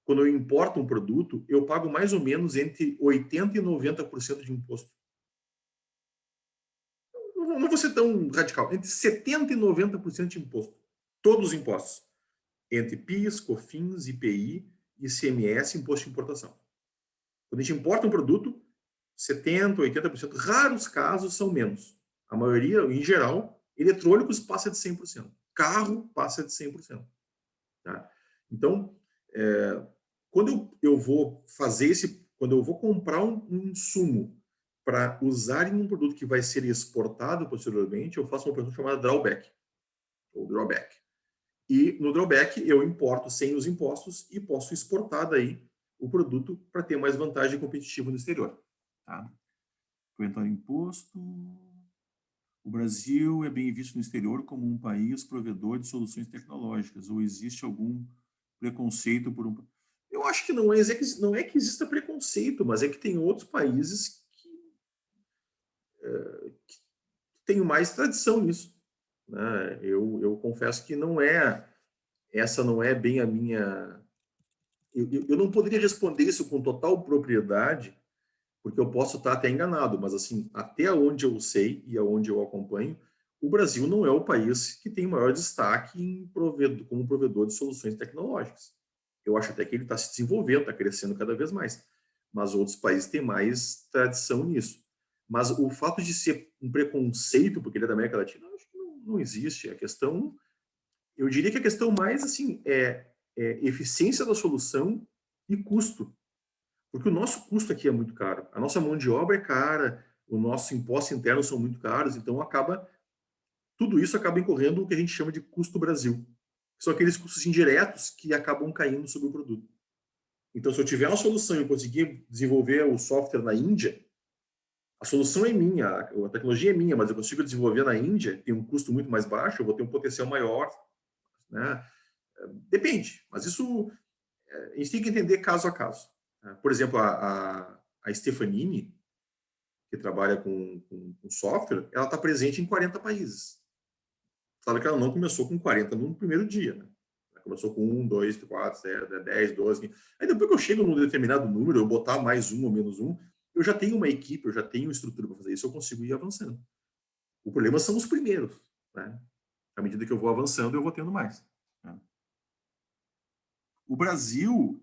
Speaker 1: quando eu importo um produto, eu pago mais ou menos entre 80% e 90% de imposto. Não vou ser tão radical. Entre 70% e 90% de imposto. Todos os impostos. Entre PIS, COFINS, IPI, ICMS, imposto de importação. Quando a gente importa um produto, 70%, 80%. Raros casos são menos. A maioria, em geral, eletrônicos passa de 100%. Carro passa de 100%. Tá? Então, quando eu vou quando eu vou comprar um insumo para usar em um produto que vai ser exportado posteriormente, eu faço uma operação chamada drawback, ou drawback. E no drawback eu importo sem os impostos e posso exportar daí o produto para ter mais vantagem competitiva no exterior. Tá? Comentário imposto. O Brasil é bem visto no exterior como um país provedor de soluções tecnológicas, ou existe algum preconceito por um... Eu acho que não é que exista preconceito, mas é que tem outros países que têm mais tradição nisso. Né? Eu confesso que essa não é bem a minha... Eu não poderia responder isso com total propriedade, porque eu posso estar até enganado, mas assim, até onde eu sei e aonde eu acompanho, o Brasil não é o país que tem maior destaque como provedor de soluções tecnológicas. Eu acho até que ele está se desenvolvendo, está crescendo cada vez mais, mas outros países têm mais tradição nisso. Mas o fato de ser um preconceito, porque ele é da América Latina, eu acho que não existe. A questão, eu diria que a questão mais assim é eficiência da solução e custo. Porque o nosso custo aqui é muito caro. A nossa mão de obra é cara, o nosso imposto interno são muito caros, então tudo isso acaba incorrendo o que a gente chama de custo Brasil. São aqueles custos indiretos que acabam caindo sobre o produto. Então, se eu tiver uma solução e eu conseguir desenvolver o software na Índia, a solução é minha, a tecnologia é minha, mas eu consigo desenvolver na Índia, tem um custo muito mais baixo, eu vou ter um potencial maior, né? Depende, mas isso a gente tem que entender caso a caso. Por exemplo, a Stefanini, que trabalha com software, ela está presente em 40 países. Claro que ela não começou com 40 no primeiro dia, né? Ela começou com 1, 2, 4, 10, 12. Aí depois que eu chego num determinado número, eu botar mais um ou menos um, eu já tenho uma equipe, eu já tenho estrutura para fazer isso, eu consigo ir avançando. O problema são os primeiros, né? À medida que eu vou avançando, eu vou tendo mais. Né? O Brasil,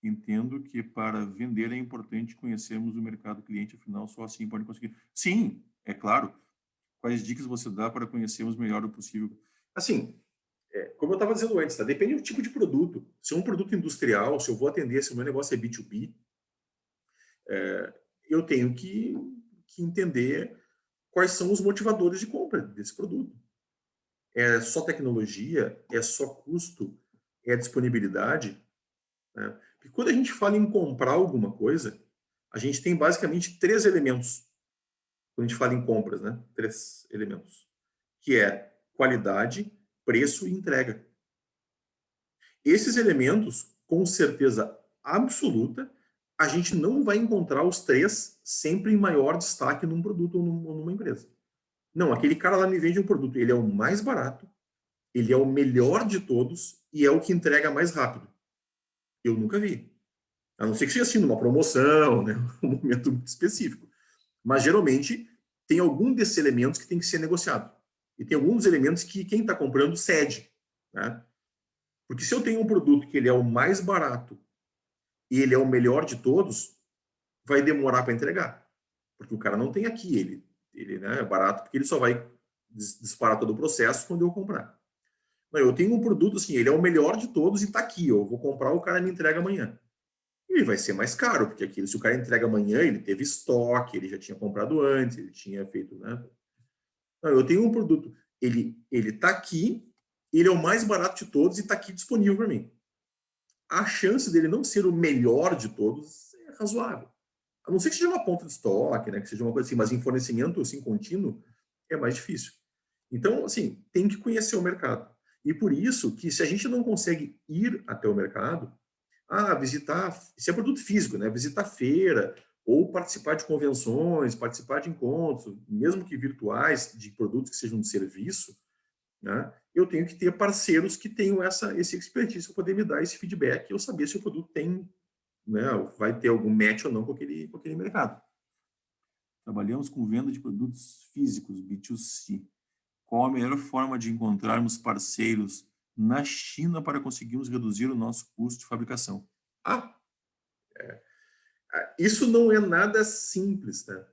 Speaker 1: entendo que para vender é importante conhecermos o mercado cliente, afinal, só assim pode conseguir. Sim, é claro. Quais dicas você dá para conhecermos melhor o possível? Assim, como eu estava dizendo antes, tá? Depende do tipo de produto. Se é um produto industrial, se eu vou atender, se o meu negócio é B2B, eu tenho que entender quais são os motivadores de compra desse produto. É só tecnologia? É só custo? É disponibilidade? Né? Porque quando a gente fala em comprar alguma coisa, a gente tem basicamente 3 elementos. Quando a gente fala em compras, né? 3 elementos. Que é qualidade, preço e entrega. Esses elementos, com certeza absoluta, a gente não vai encontrar os 3 sempre em maior destaque num produto ou numa empresa. Não, aquele cara lá me vende um produto, ele é o mais barato, ele é o melhor de todos e é o que entrega mais rápido. Eu nunca vi. A não ser que seja assim, numa promoção, né? Um momento muito específico. Mas, geralmente, tem algum desses elementos que tem que ser negociado. E tem alguns elementos que quem está comprando cede. Né? Porque se eu tenho um produto que ele é o mais barato e ele é o melhor de todos, vai demorar para entregar. Porque o cara não tem aqui ele né, é barato porque ele só vai disparar todo o processo quando eu comprar. Não, eu tenho um produto assim, ele é o melhor de todos e está aqui. Eu vou comprar, o cara me entrega amanhã. E vai ser mais caro, porque aquilo, se o cara entrega amanhã, ele teve estoque, ele já tinha comprado antes, ele tinha feito, né? Não, eu tenho um produto, ele está aqui, ele é o mais barato de todos e está aqui disponível para mim. A chance dele não ser o melhor de todos é razoável. A não ser que seja uma ponta de estoque, né, que seja uma coisa assim, mas em fornecimento assim contínuo é mais difícil. Então, assim, tem que conhecer o mercado. E por isso que se a gente não consegue ir até o mercado, visitar, se é produto físico, né, visitar feira ou participar de convenções, participar de encontros, mesmo que virtuais, de produtos que sejam de serviço, né, eu tenho que ter parceiros que tenham esse expertise para poder me dar esse feedback e eu saber se o produto tem, né, vai ter algum match ou não com aquele mercado. Trabalhamos com venda de produtos físicos, B2C. Qual a melhor forma de encontrarmos parceiros na China para conseguirmos reduzir o nosso custo de fabricação? Isso não é nada simples, né?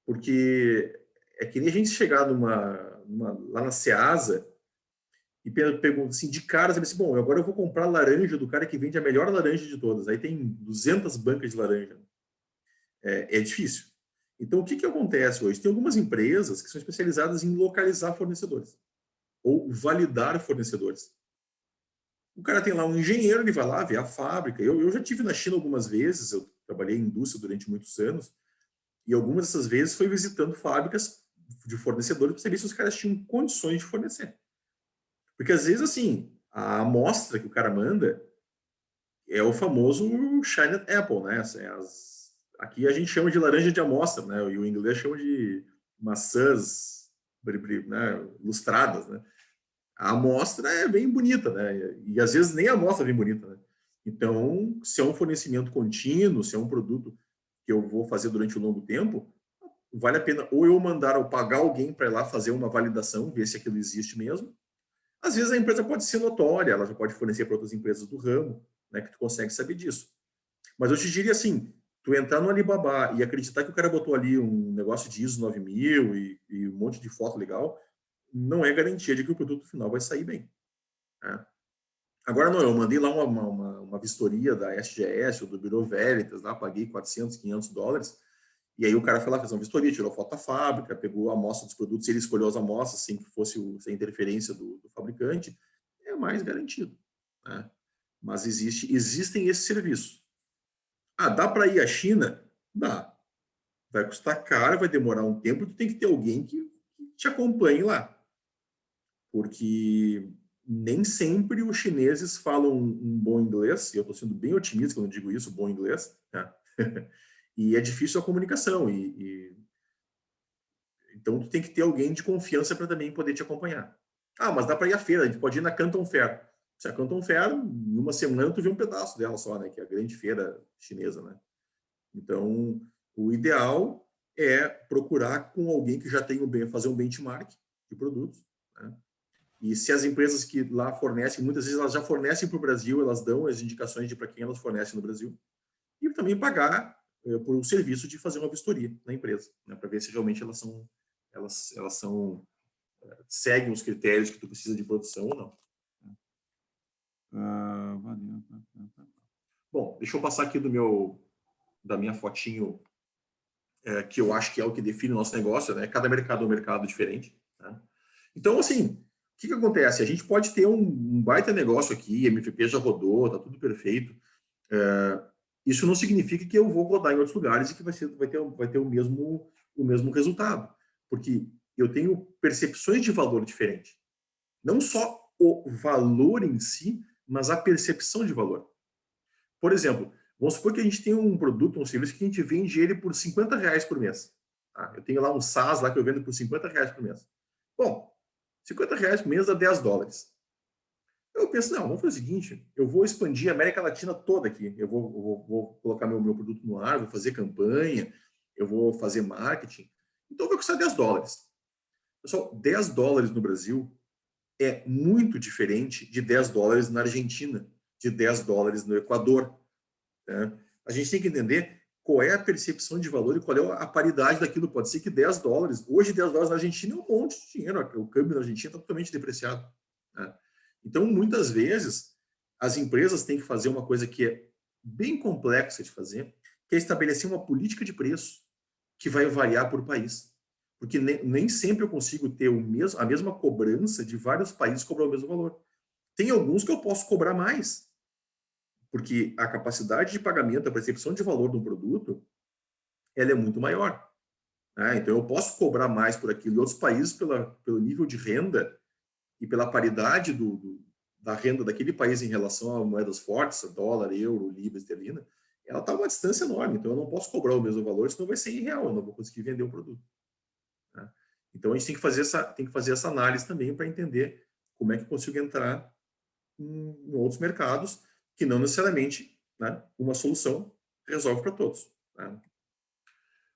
Speaker 1: Porque é que nem a gente chegar lá na Ceasa e pergunta assim, de cara, você assim, bom, agora eu vou comprar laranja do cara que vende a melhor laranja de todas. Aí tem 200 bancas de laranja. É difícil. Então, o que acontece hoje? Tem algumas empresas que são especializadas em localizar fornecedores ou validar fornecedores. O cara tem lá um engenheiro, ele vai lá ver a fábrica. Eu já tive na China algumas vezes, eu trabalhei em indústria durante muitos anos, e algumas dessas vezes foi visitando fábricas de fornecedores para saber se os caras tinham condições de fornecer. Porque às vezes, assim, a amostra que o cara manda é o famoso Shiny Apple, né? Aqui a gente chama de laranja de amostra, né? E o inglês chama de maçãs, né? Lustradas, né? A amostra é bem bonita, né? E às vezes nem a amostra é bem bonita, né? Então, se é um fornecimento contínuo, se é um produto que eu vou fazer durante um longo tempo, vale a pena ou eu mandar ou pagar alguém para ir lá fazer uma validação, ver se aquilo existe mesmo. Às vezes a empresa pode ser notória, ela já pode fornecer para outras empresas do ramo, né, que tu consegue saber disso. Mas eu te diria assim, tu entrar no Alibaba e acreditar que o cara botou ali um negócio de ISO 9000 e um monte de foto legal, não é garantia de que o produto final vai sair bem. Né? Agora não, eu mandei lá uma vistoria da SGS ou do Bureau Veritas, lá paguei 400, 500 dólares, e aí o cara foi lá, fez uma vistoria, tirou foto da fábrica, pegou a amostra dos produtos, ele escolheu as amostras sem que fosse sem interferência do fabricante, é mais garantido. Né? Mas existem esses serviços. Ah, dá para ir à China? Dá. Vai custar caro, vai demorar um tempo, tu tem que ter alguém que te acompanhe lá. Porque nem sempre os chineses falam um bom inglês, e eu estou sendo bem otimista quando eu digo isso, bom inglês, né? E é difícil a comunicação, então tu tem que ter alguém de confiança para também poder te acompanhar. Ah, mas dá para ir à feira, a gente pode ir na Canton Fair. Se a Canton Fair, em uma semana tu vê um pedaço dela só, né? Que é a grande feira chinesa, né? Então, o ideal é procurar com alguém que já tem fazer um benchmark de produtos, né? E se as empresas que lá fornecem, muitas vezes elas já fornecem para o Brasil, elas dão as indicações de para quem elas fornecem no Brasil. E também pagar por um serviço de fazer uma vistoria na empresa, né, para ver se realmente elas são seguem os critérios que tu precisa de produção ou não. Bom, deixa eu passar aqui da minha fotinho, que eu acho que é o que define o nosso negócio, né? Cada mercado é um mercado diferente. Né? Então, assim, o que acontece? A gente pode ter um baita negócio aqui, MVP já rodou, tá tudo perfeito. Isso não significa que eu vou rodar em outros lugares e que vai ter o mesmo resultado. Porque eu tenho percepções de valor diferentes. Não só o valor em si, mas a percepção de valor. Por exemplo, vamos supor que a gente tem um produto, um serviço que a gente vende ele por R$50 por mês. Tá? Eu tenho lá um SaaS lá que eu vendo por R$50 por mês. Bom, R$50 por mês dá 10 dólares. Eu penso, não, vamos fazer o seguinte, eu vou expandir a América Latina toda aqui. Eu vou colocar meu produto no ar, vou fazer campanha, eu vou fazer marketing. Então vai custar 10 dólares. Pessoal, 10 dólares no Brasil é muito diferente de 10 dólares na Argentina, de 10 dólares no Equador. Né? A gente tem que entender qual é a percepção de valor e qual é a paridade daquilo. Pode ser que 10 dólares, hoje 10 dólares na Argentina é um monte de dinheiro, o câmbio na Argentina está totalmente depreciado. Né? Então, muitas vezes, as empresas têm que fazer uma coisa que é bem complexa de fazer, que é estabelecer uma política de preço que vai variar por país. Porque nem sempre eu consigo ter a mesma cobrança de vários países cobrar o mesmo valor. Tem alguns que eu posso cobrar mais, porque a capacidade de pagamento, a percepção de valor do produto, ela é muito maior. Né? Então, eu posso cobrar mais por aquilo. Em outros países, pelo nível de renda e pela paridade da renda daquele país em relação a moedas fortes, dólar, euro, libra, esterlina, ela está a uma distância enorme. Então, eu não posso cobrar o mesmo valor, senão vai ser irreal, eu não vou conseguir vender o produto. Né? Então, a gente tem que fazer essa análise também para entender como é que eu consigo entrar em outros mercados que não necessariamente, né, uma solução resolve para todos. Né?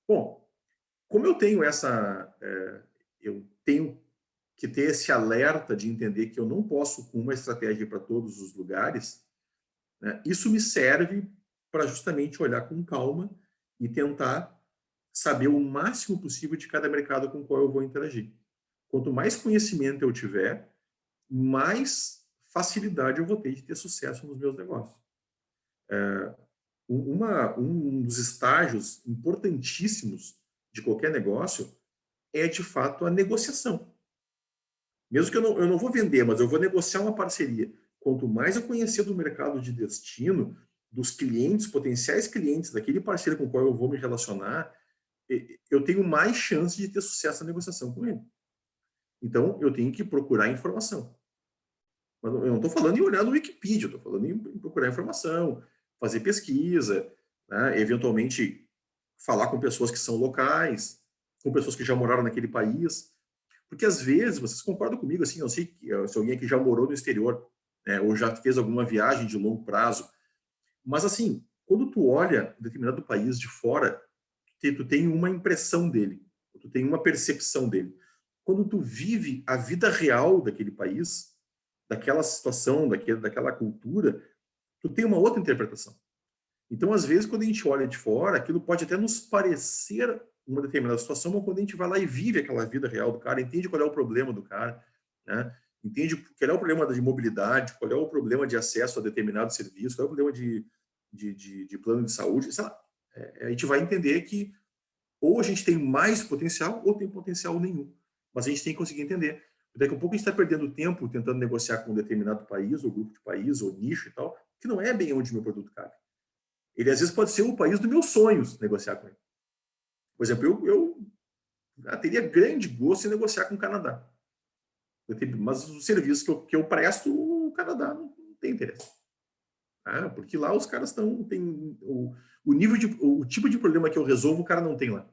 Speaker 1: Bom, como eu tenho eu tenho que ter esse alerta de entender que eu não posso com uma estratégia para todos os lugares, né, isso me serve para justamente olhar com calma e tentar saber o máximo possível de cada mercado com o qual eu vou interagir. Quanto mais conhecimento eu tiver, mais facilidade eu vou ter de ter sucesso nos meus negócios. Um dos estágios importantíssimos de qualquer negócio é, de fato, a negociação. Mesmo que eu não vou vender, mas eu vou negociar uma parceria. Quanto mais eu conhecer do mercado de destino, dos clientes, potenciais clientes, daquele parceiro com o qual eu vou me relacionar, eu tenho mais chance de ter sucesso na negociação com ele. Então, eu tenho que procurar informação. Mas eu não estou falando em olhar no Wikipedia, eu estou falando em procurar informação, fazer pesquisa, né? Eventualmente falar com pessoas que são locais, com pessoas que já moraram naquele país. Porque, às vezes, vocês concordam comigo, assim, eu sei que se alguém aqui já morou no exterior, né, ou já fez alguma viagem de longo prazo, Mas, assim, quando tu olha um determinado país de fora, tu tem uma impressão dele, tu tem uma percepção dele. Quando tu vive a vida real daquele país, daquela situação, daquela cultura, tu tem uma outra interpretação. Então, às vezes, quando a gente olha de fora, aquilo pode até nos parecer uma determinada situação, mas quando a gente vai lá e vive aquela vida real do cara, entende qual é o problema do cara, né? Entende qual é o problema de mobilidade, qual é o problema de acesso a determinado serviço, qual é o problema de plano de saúde, sei lá, a gente vai entender que ou a gente tem mais potencial ou tem potencial nenhum. Mas a gente tem que conseguir entender. Daqui a pouco a gente está perdendo tempo tentando negociar com um determinado país, ou grupo de país, ou nicho e tal, que não é bem onde meu produto cabe. Ele às vezes pode ser o país dos meus sonhos negociar com ele. Por exemplo, eu teria grande gosto em negociar com o Canadá. Mas os serviços que eu presto, o Canadá não tem interesse. Porque lá os caras tem o nível o tipo de problema que eu resolvo, o cara não tem lá.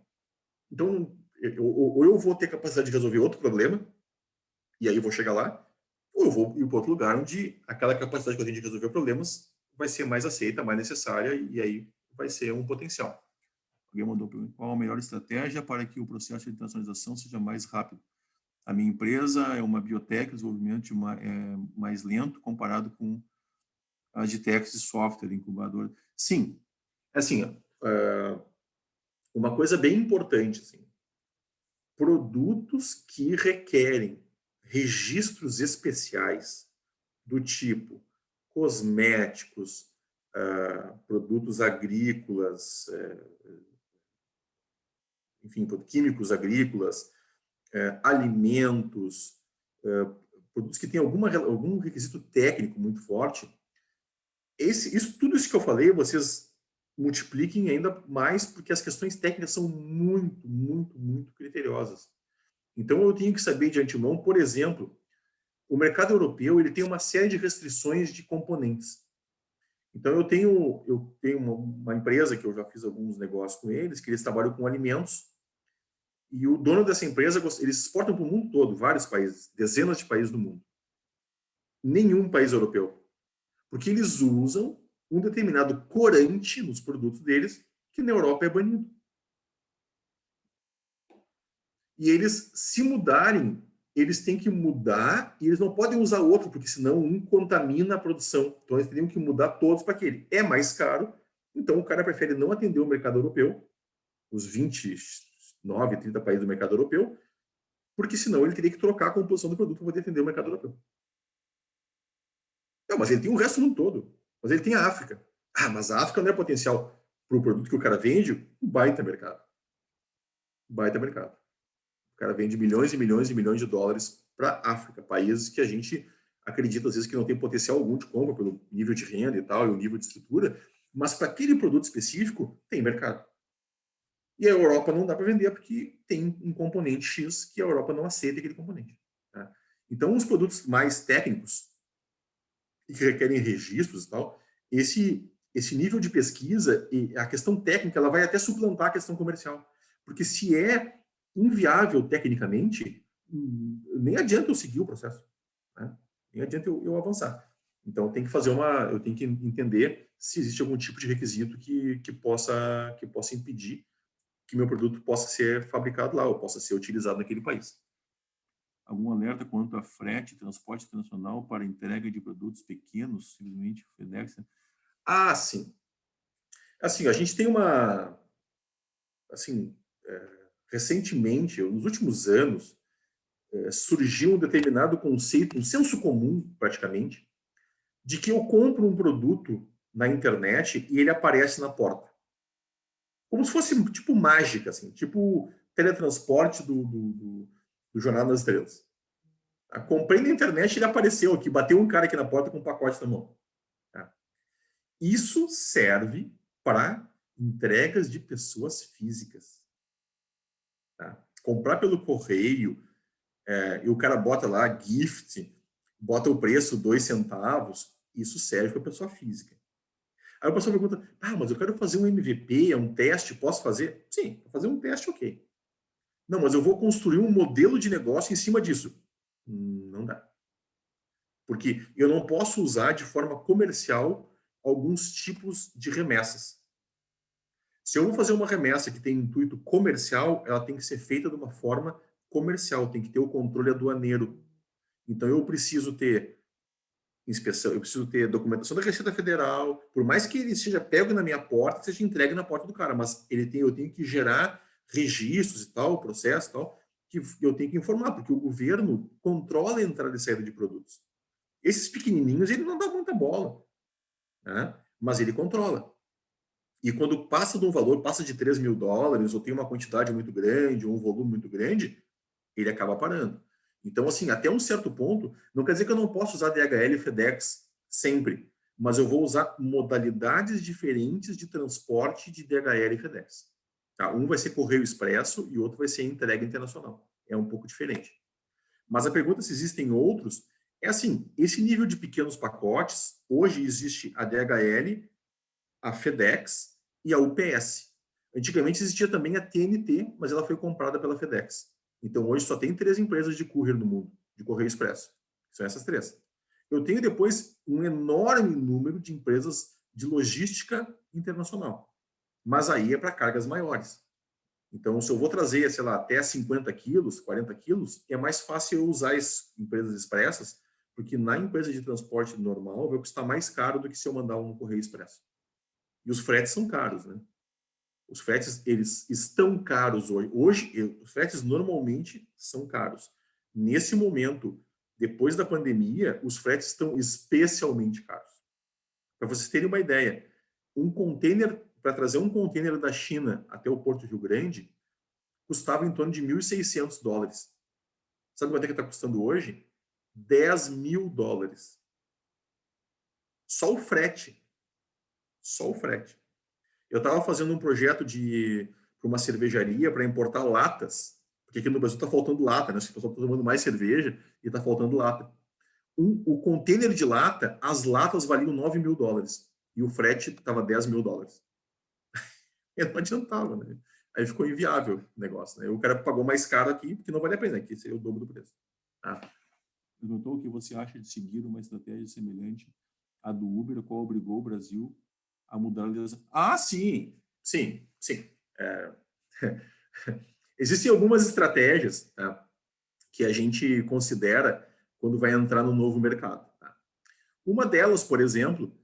Speaker 1: Então, ou eu vou ter capacidade de resolver outro problema, e aí eu vou chegar lá, ou eu vou ir para outro lugar onde aquela capacidade que eu tenho de resolver problemas vai ser mais aceita, mais necessária, e aí vai ser um potencial. Alguém mandou perguntar qual a melhor estratégia para que o processo de internacionalização seja mais rápido. A minha empresa é uma biotech, o desenvolvimento é mais lento comparado com as de techs de software, incubador. Sim, assim, uma coisa bem importante, assim, produtos que requerem registros especiais do tipo cosméticos, produtos agrícolas, enfim, químicos agrícolas, alimentos, produtos que têm algum requisito técnico muito forte. Tudo isso que eu falei, vocês multipliquem ainda mais, porque as questões técnicas são muito, muito, muito criteriosas. Então, eu tenho que saber de antemão, por exemplo, o mercado europeu ele tem uma série de restrições de componentes. Então, eu tenho uma empresa que eu já fiz alguns negócios com eles, que eles trabalham com alimentos, e o dono dessa empresa, eles exportam para o mundo todo, vários países, dezenas de países do mundo. Nenhum país europeu. Porque eles usam um determinado corante nos produtos deles, que na Europa é banido. E eles, se mudarem, eles têm que mudar e eles não podem usar outro, porque senão um contamina a produção. Então eles teriam que mudar todos para aquele. É mais caro, então o cara prefere não atender o mercado europeu, os 29, 30 países do mercado europeu, porque senão ele teria que trocar a composição do produto para poder atender o mercado europeu. Não, mas ele tem o resto do mundo todo. Mas ele tem a África. Mas a África não é potencial para o produto que o cara vende, um baita mercado. Baita mercado. O cara vende milhões e milhões e milhões de dólares para a África, países que a gente acredita às vezes que não tem potencial algum de compra pelo nível de renda e tal, e o nível de estrutura, mas para aquele produto específico tem mercado. E a Europa não dá para vender porque tem um componente X que a Europa não aceita aquele componente. Tá? Então, os produtos mais técnicos e que requerem registros e tal, esse nível de pesquisa e a questão técnica ela vai até suplantar a questão comercial. Porque se é inviável tecnicamente, nem adianta eu seguir o processo. Né? Nem adianta eu avançar. Então, eu tenho que entender se existe algum tipo de requisito que possa impedir que meu produto possa ser fabricado lá ou possa ser utilizado naquele país. Algum alerta quanto a frete, transporte internacional para entrega de produtos pequenos, simplesmente FedEx? Sim. Assim, a gente tem assim, recentemente, nos últimos anos, surgiu um determinado conceito, um senso comum, praticamente, de que eu compro um produto na internet e ele aparece na porta. Como se fosse tipo mágica, assim, tipo teletransporte do Jornada das Estrelas. Comprei na internet e ele apareceu aqui, bateu um cara aqui na porta com um pacote na mão. Isso serve para entregas de pessoas físicas. Comprar pelo correio, e o cara bota lá gift, bota o preço 2 centavos, isso serve para pessoa física. Aí o pessoal pergunta, mas eu quero fazer um MVP, um teste, posso fazer? Sim, fazer um teste, ok. Não, mas eu vou construir um modelo de negócio em cima disso. Não dá. Porque eu não posso usar de forma comercial alguns tipos de remessas. Se eu vou fazer uma remessa que tem intuito comercial, ela tem que ser feita de uma forma comercial, tem que ter o controle aduaneiro. Então, eu preciso ter inspeção, eu preciso ter documentação da Receita Federal, por mais que ele seja pego na minha porta, seja entregue na porta do cara, mas eu tenho que gerar registros e tal, processo e tal, que eu tenho que informar, porque o governo controla a entrada e saída de produtos. Esses pequenininhos, ele não dá muita bola, né? Mas ele controla. E quando passa de um valor, passa de $3.000, ou tem uma quantidade muito grande, ou um volume muito grande, ele acaba parando. Então, assim, até um certo ponto, não quer dizer que eu não posso usar DHL e FedEx sempre, mas eu vou usar modalidades diferentes de transporte de DHL e FedEx. Tá? Um vai ser correio expresso e outro vai ser entrega internacional. É um pouco diferente. Mas a pergunta se existem outros é assim, esse nível de pequenos pacotes, hoje existe a DHL, a FedEx e a UPS. Antigamente existia também a TNT, mas ela foi comprada pela FedEx. Então, hoje só tem 3 empresas de courier no mundo, de correio expresso. São essas 3. Eu tenho depois um enorme número de empresas de logística internacional. Mas aí é para cargas maiores. Então, se eu vou trazer, sei lá, até 50 quilos, 40 quilos, é mais fácil eu usar as empresas expressas, porque na empresa de transporte normal vai custar mais caro do que se eu mandar um correio expresso. E os fretes são caros, né? Os fretes, eles estão caros hoje. Hoje, os fretes normalmente são caros. Nesse momento, depois da pandemia, os fretes estão especialmente caros. Para vocês terem uma ideia, para trazer um container da China até o Porto Rio Grande, custava em torno de $1.600. Sabe quanto é que está custando hoje? $10.000. Só o frete. Só o frete. Eu estava fazendo um projeto para uma cervejaria para importar latas, porque aqui no Brasil está faltando lata, né? As pessoas estão tomando mais cerveja e está faltando lata. O container de lata, as latas valiam $9.000 e o frete estava $10.000. E não adiantava, né? Aí ficou inviável o negócio, né? O cara pagou mais caro aqui porque não vale a pena, aqui seria o dobro do preço. Perguntou o que você acha de seguir uma estratégia semelhante à do Uber, qual obrigou o Brasil a mudar a legislação. Sim. Existem algumas estratégias, tá, que a gente considera quando vai entrar no novo mercado. Tá? Uma delas, por exemplo,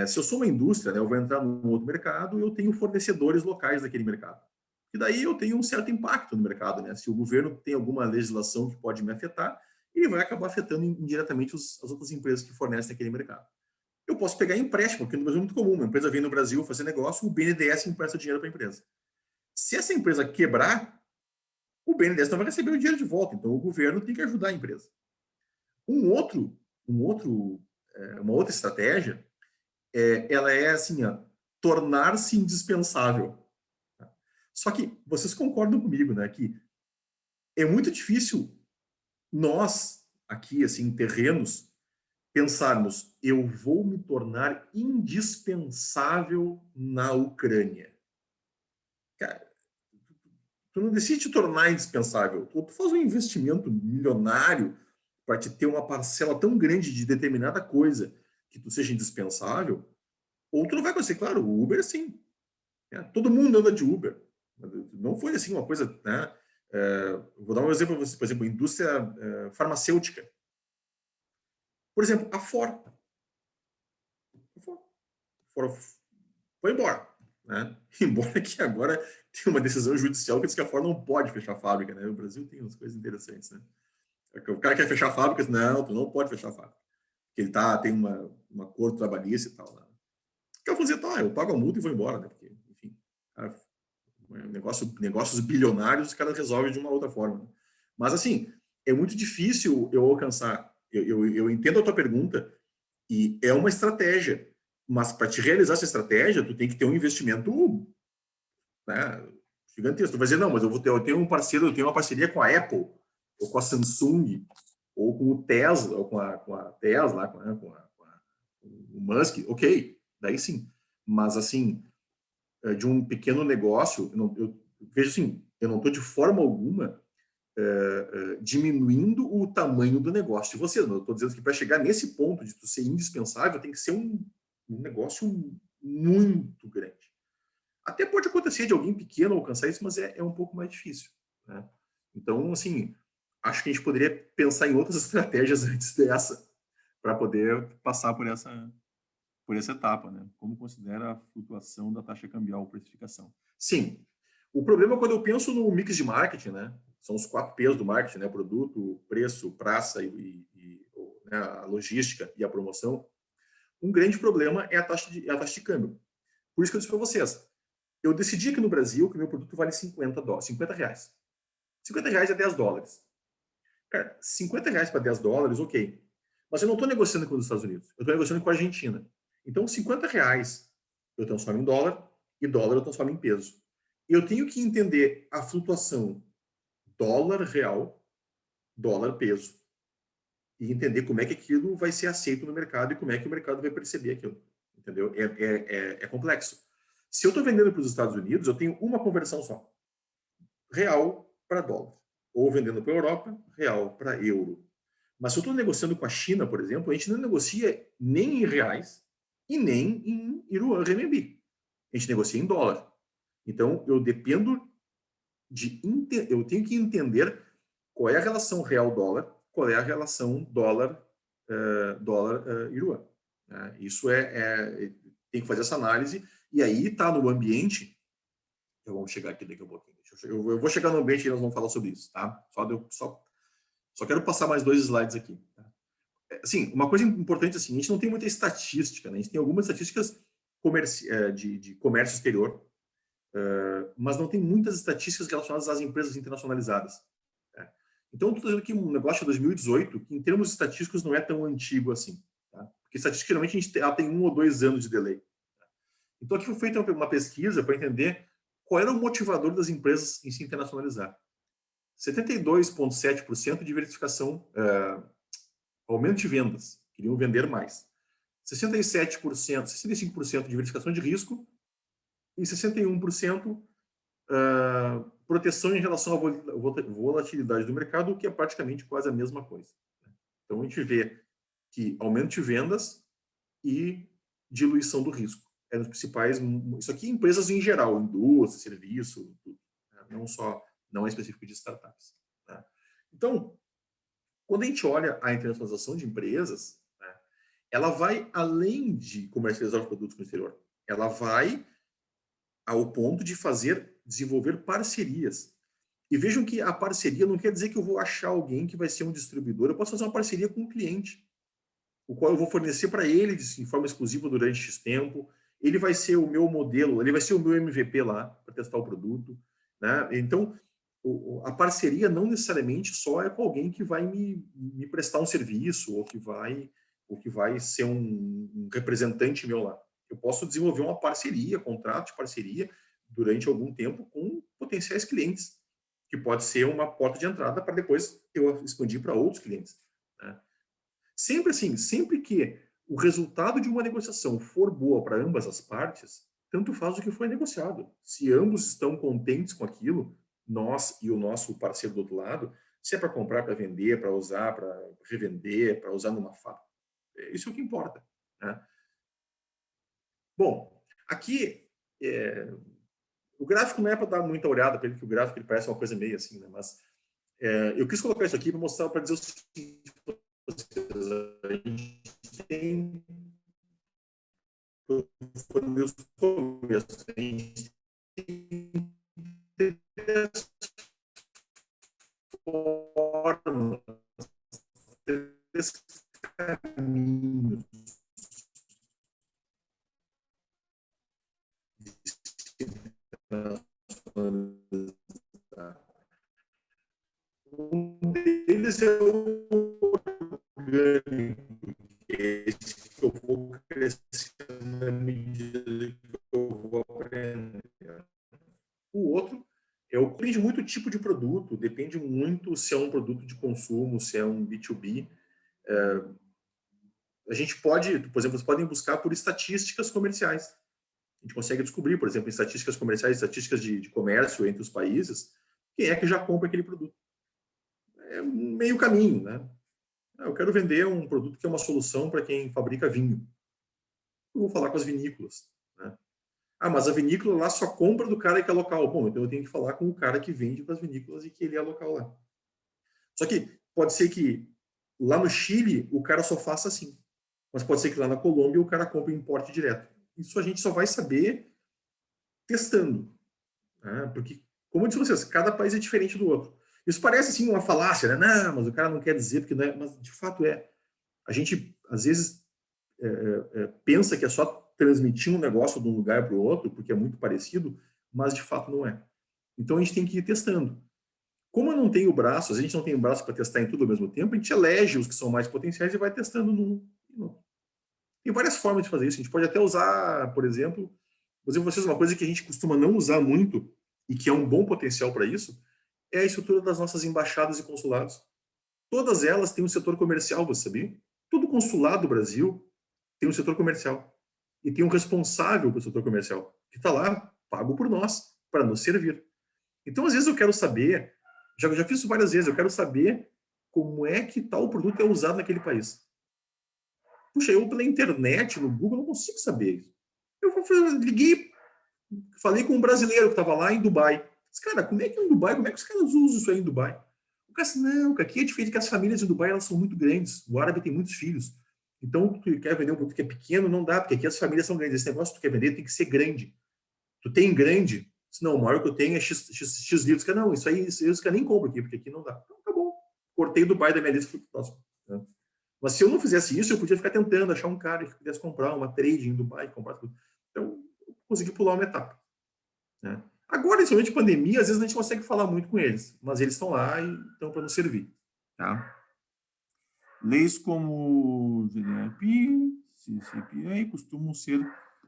Speaker 1: se eu sou uma indústria, né, eu vou entrar num outro mercado e eu tenho fornecedores locais daquele mercado. E daí eu tenho um certo impacto no mercado. Né? Se o governo tem alguma legislação que pode me afetar, ele vai acabar afetando indiretamente as outras empresas que fornecem aquele mercado. Eu posso pegar empréstimo, porque no Brasil é muito comum. Uma empresa vem no Brasil fazer negócio, o BNDES empresta dinheiro para a empresa. Se essa empresa quebrar, o BNDES não vai receber o dinheiro de volta. Então, o governo tem que ajudar a empresa. Uma outra estratégia, ela é assim, tornar-se indispensável. Só que vocês concordam comigo, né, que é muito difícil nós, aqui, assim, terrenos, pensarmos, eu vou me tornar indispensável na Ucrânia. Cara, tu não decide te tornar indispensável. Tu faz um investimento milionário para te ter uma parcela tão grande de determinada coisa que tu seja indispensável, ou tu não vai acontecer. Claro, o Uber, sim. Todo mundo anda de Uber. Não foi assim uma coisa... Né? Vou dar um exemplo para você. Por exemplo, indústria farmacêutica. Por exemplo, a Ford. Foi embora. Né? Embora que agora tem uma decisão judicial que diz que a Ford não pode fechar a fábrica. Né? O Brasil tem umas coisas interessantes. Né? O cara quer fechar a fábrica, não, tu não pode fechar a fábrica. Porque ele tem um acordo trabalhista e tal. Né? O cara falou assim, eu pago a multa e vou embora. Né? Porque, enfim, negócios bilionários os caras resolvem de uma outra forma. Né? Mas, assim, é muito difícil eu alcançar. Eu entendo a tua pergunta e é uma estratégia. Mas para te realizar essa estratégia, tu tem que ter um investimento, né, gigantesco. Tu vai dizer, não, mas eu tenho um parceiro, eu tenho uma parceria com a Apple, ou com a Samsung, ou com o Tesla, ou com a Tesla, com o Musk, ok, daí sim. Mas, assim, de um pequeno negócio, eu vejo assim, eu não estou de forma alguma diminuindo o tamanho do negócio de vocês. Eu estou dizendo que para chegar nesse ponto de tu ser indispensável, tem que ser um negócio muito grande. Até pode acontecer de alguém pequeno alcançar isso, mas é um pouco mais difícil, né? Então, assim, acho que a gente poderia pensar em outras estratégias antes dessa, para poder passar por essa etapa, né? Como considera a flutuação da taxa cambial ou precificação? Sim. O problema é quando eu penso no mix de marketing, né? São os 4 P's do marketing, né? Produto, preço, praça né? A logística e a promoção. Um grande problema é a taxa de câmbio. Por isso que eu disse para vocês, eu decidi aqui no Brasil que meu produto vale $50. R$ 50 é $10. Cara, R$ 50 para $10, ok. Mas eu não estou negociando com os Estados Unidos, eu estou negociando com a Argentina. Então, R$ 50 eu transformo em dólar e dólar eu transformo em peso. Eu tenho que entender a flutuação dólar real, dólar peso. E entender como é que aquilo vai ser aceito no mercado e como é que o mercado vai perceber aquilo. Entendeu? É complexo. Se eu estou vendendo para os Estados Unidos, eu tenho uma conversão só. Real para dólar. Ou vendendo para a Europa, real para euro. Mas se eu estou negociando com a China, por exemplo, a gente não negocia nem em reais e nem em yuan renminbi. A gente negocia em dólar. Então, eu dependo eu tenho que entender qual é a relação real-dólar, qual é a relação dólar-yuan. Isso tem que fazer essa análise, e aí está no ambiente. Eu vou chegar aqui daqui a pouquinho. Eu vou chegar no ambiente e nós vamos falar sobre isso, tá? Só quero passar mais 2 slides aqui. Tá? Assim, uma coisa importante assim, a gente não tem muita estatística, né? A gente tem algumas estatísticas de comércio exterior, mas não tem muitas estatísticas relacionadas às empresas internacionalizadas. Né? Então, estou dizendo que um negócio de 2018, que em termos estatísticos não é tão antigo assim. Tá? Porque estatisticamente ela tem 1 ou 2 anos de delay. Tá? Então, aqui foi feita uma pesquisa para entender qual era o motivador das empresas em se internacionalizar. 72,7% de diversificação, aumento de vendas, queriam vender mais. 67%, 65% de diversificação de risco e 61% proteção em relação à volatilidade do mercado, o que é praticamente quase a mesma coisa. Então, a gente vê que aumento de vendas e diluição do risco. Eram os principais, isso aqui empresas em geral, indústria, serviço, tudo, né? Não é específico de startups. Né? Então, quando a gente olha a internacionalização de empresas, né, ela vai além de comercializar os produtos no exterior. Ela vai ao ponto de desenvolver parcerias. E vejam que a parceria não quer dizer que eu vou achar alguém que vai ser um distribuidor. Eu posso fazer uma parceria com um cliente, o qual eu vou fornecer para ele de forma exclusiva durante X tempo. Ele vai ser o meu modelo, ele vai ser o meu MVP lá para testar o produto. Né? Então, a parceria não necessariamente só é com alguém que vai me prestar um serviço ou que vai ser um representante meu lá. Eu posso desenvolver uma parceria, contrato de parceria durante algum tempo com potenciais clientes, que pode ser uma porta de entrada para depois eu expandir para outros clientes. Né? Sempre assim, sempre que o resultado de uma negociação for boa para ambas as partes, tanto faz o que foi negociado. Se ambos estão contentes com aquilo, nós e o nosso parceiro do outro lado, se é para comprar, para vender, para usar, para revender, para usar numa fábrica, isso é o que importa. Né? Bom, aqui o gráfico não é para dar muita olhada para ele, que o gráfico ele parece uma coisa meio assim, né? Mas eu quis colocar isso aqui para mostrar, para dizer o seguinte: a gente tem a gente tem 3 formas, 3 caminhos um deles é o orgânico, que é esse que eu vou crescendo na medida que eu vou aprendendo. O outro depende muito do tipo de produto, depende muito se é um produto de consumo, se é um B2B. A gente pode, por exemplo, vocês podem buscar por estatísticas comerciais. A gente consegue descobrir, por exemplo, em estatísticas comerciais, estatísticas de comércio entre os países, quem é que já compra aquele produto. É meio caminho, né? Eu quero vender um produto que é uma solução para quem fabrica vinho. Eu vou falar com as vinícolas, né? Ah, mas a vinícola lá só compra do cara que é local. Bom, então eu tenho que falar com o cara que vende para as vinícolas e que ele é local lá. Só que pode ser que lá no Chile o cara só faça assim. Mas pode ser que lá na Colômbia o cara compre importe direto. Isso a gente só vai saber testando. Né? Porque, como eu disse a vocês, cada país é diferente do outro. Isso parece assim uma falácia, né? Não, mas o cara não quer dizer, porque não é, mas de fato é. A gente, às vezes, pensa que é só transmitir um negócio de um lugar para o outro, porque é muito parecido, mas de fato não é. Então a gente tem que ir testando. Como eu não tenho braço, a gente não tem braço para testar em tudo ao mesmo tempo, a gente elege os que são mais potenciais e vai testando num. Tem várias formas de fazer isso. A gente pode até usar, por exemplo, vou dizer para vocês uma coisa que a gente costuma não usar muito e que é um bom potencial para isso, é a estrutura das nossas embaixadas e consulados. Todas elas têm um setor comercial, você sabia? Todo consulado do Brasil tem um setor comercial. E tem um responsável pelo setor comercial, que está lá, pago por nós, para nos servir. Então, às vezes, eu quero saber, já fiz isso várias vezes, eu quero saber como é que tal produto é usado naquele país. Puxa, eu pela internet, no Google, não consigo saber isso. Liguei, falei com um brasileiro que estava lá em Dubai. Disse, cara, como é que em Dubai, como é que os caras usam isso aí em Dubai? O cara disse, não, aqui é diferente que as famílias em Dubai elas são muito grandes. O árabe tem muitos filhos. Então, tu quer vender um produto que é pequeno, não dá, porque aqui as famílias são grandes. Esse negócio que tu quer vender tem que ser grande. Tu tem grande? Não, o maior que eu tenho é X livros. Não, isso aí, isso que eu nem compro aqui, porque aqui não dá. Então, tá bom. Cortei Dubai da minha lista e fui pro próximo. Né? Mas se eu não fizesse isso, eu podia ficar tentando achar um cara que pudesse comprar uma trade em Dubai, comprar tudo. Então, eu consegui pular uma etapa. Né? Agora, principalmente pandemia, às vezes a gente consegue falar muito com eles, mas eles estão lá e estão para nos servir. Tá? Leis como GDP, CCPA costumam ser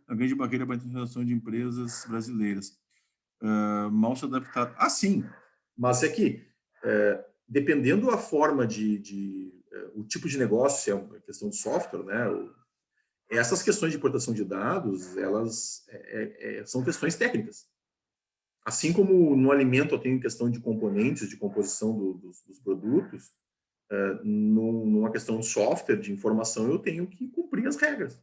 Speaker 1: a grande barreira para a internacionalização de empresas brasileiras. Mal se adaptar. Ah, sim, mas é que, dependendo da forma o tipo de negócio, se é uma questão de software, né, essas questões de importação de dados, elas são questões técnicas. Assim como no alimento eu tenho questão de componentes, de composição dos produtos, numa questão de software, de informação, eu tenho que cumprir as regras.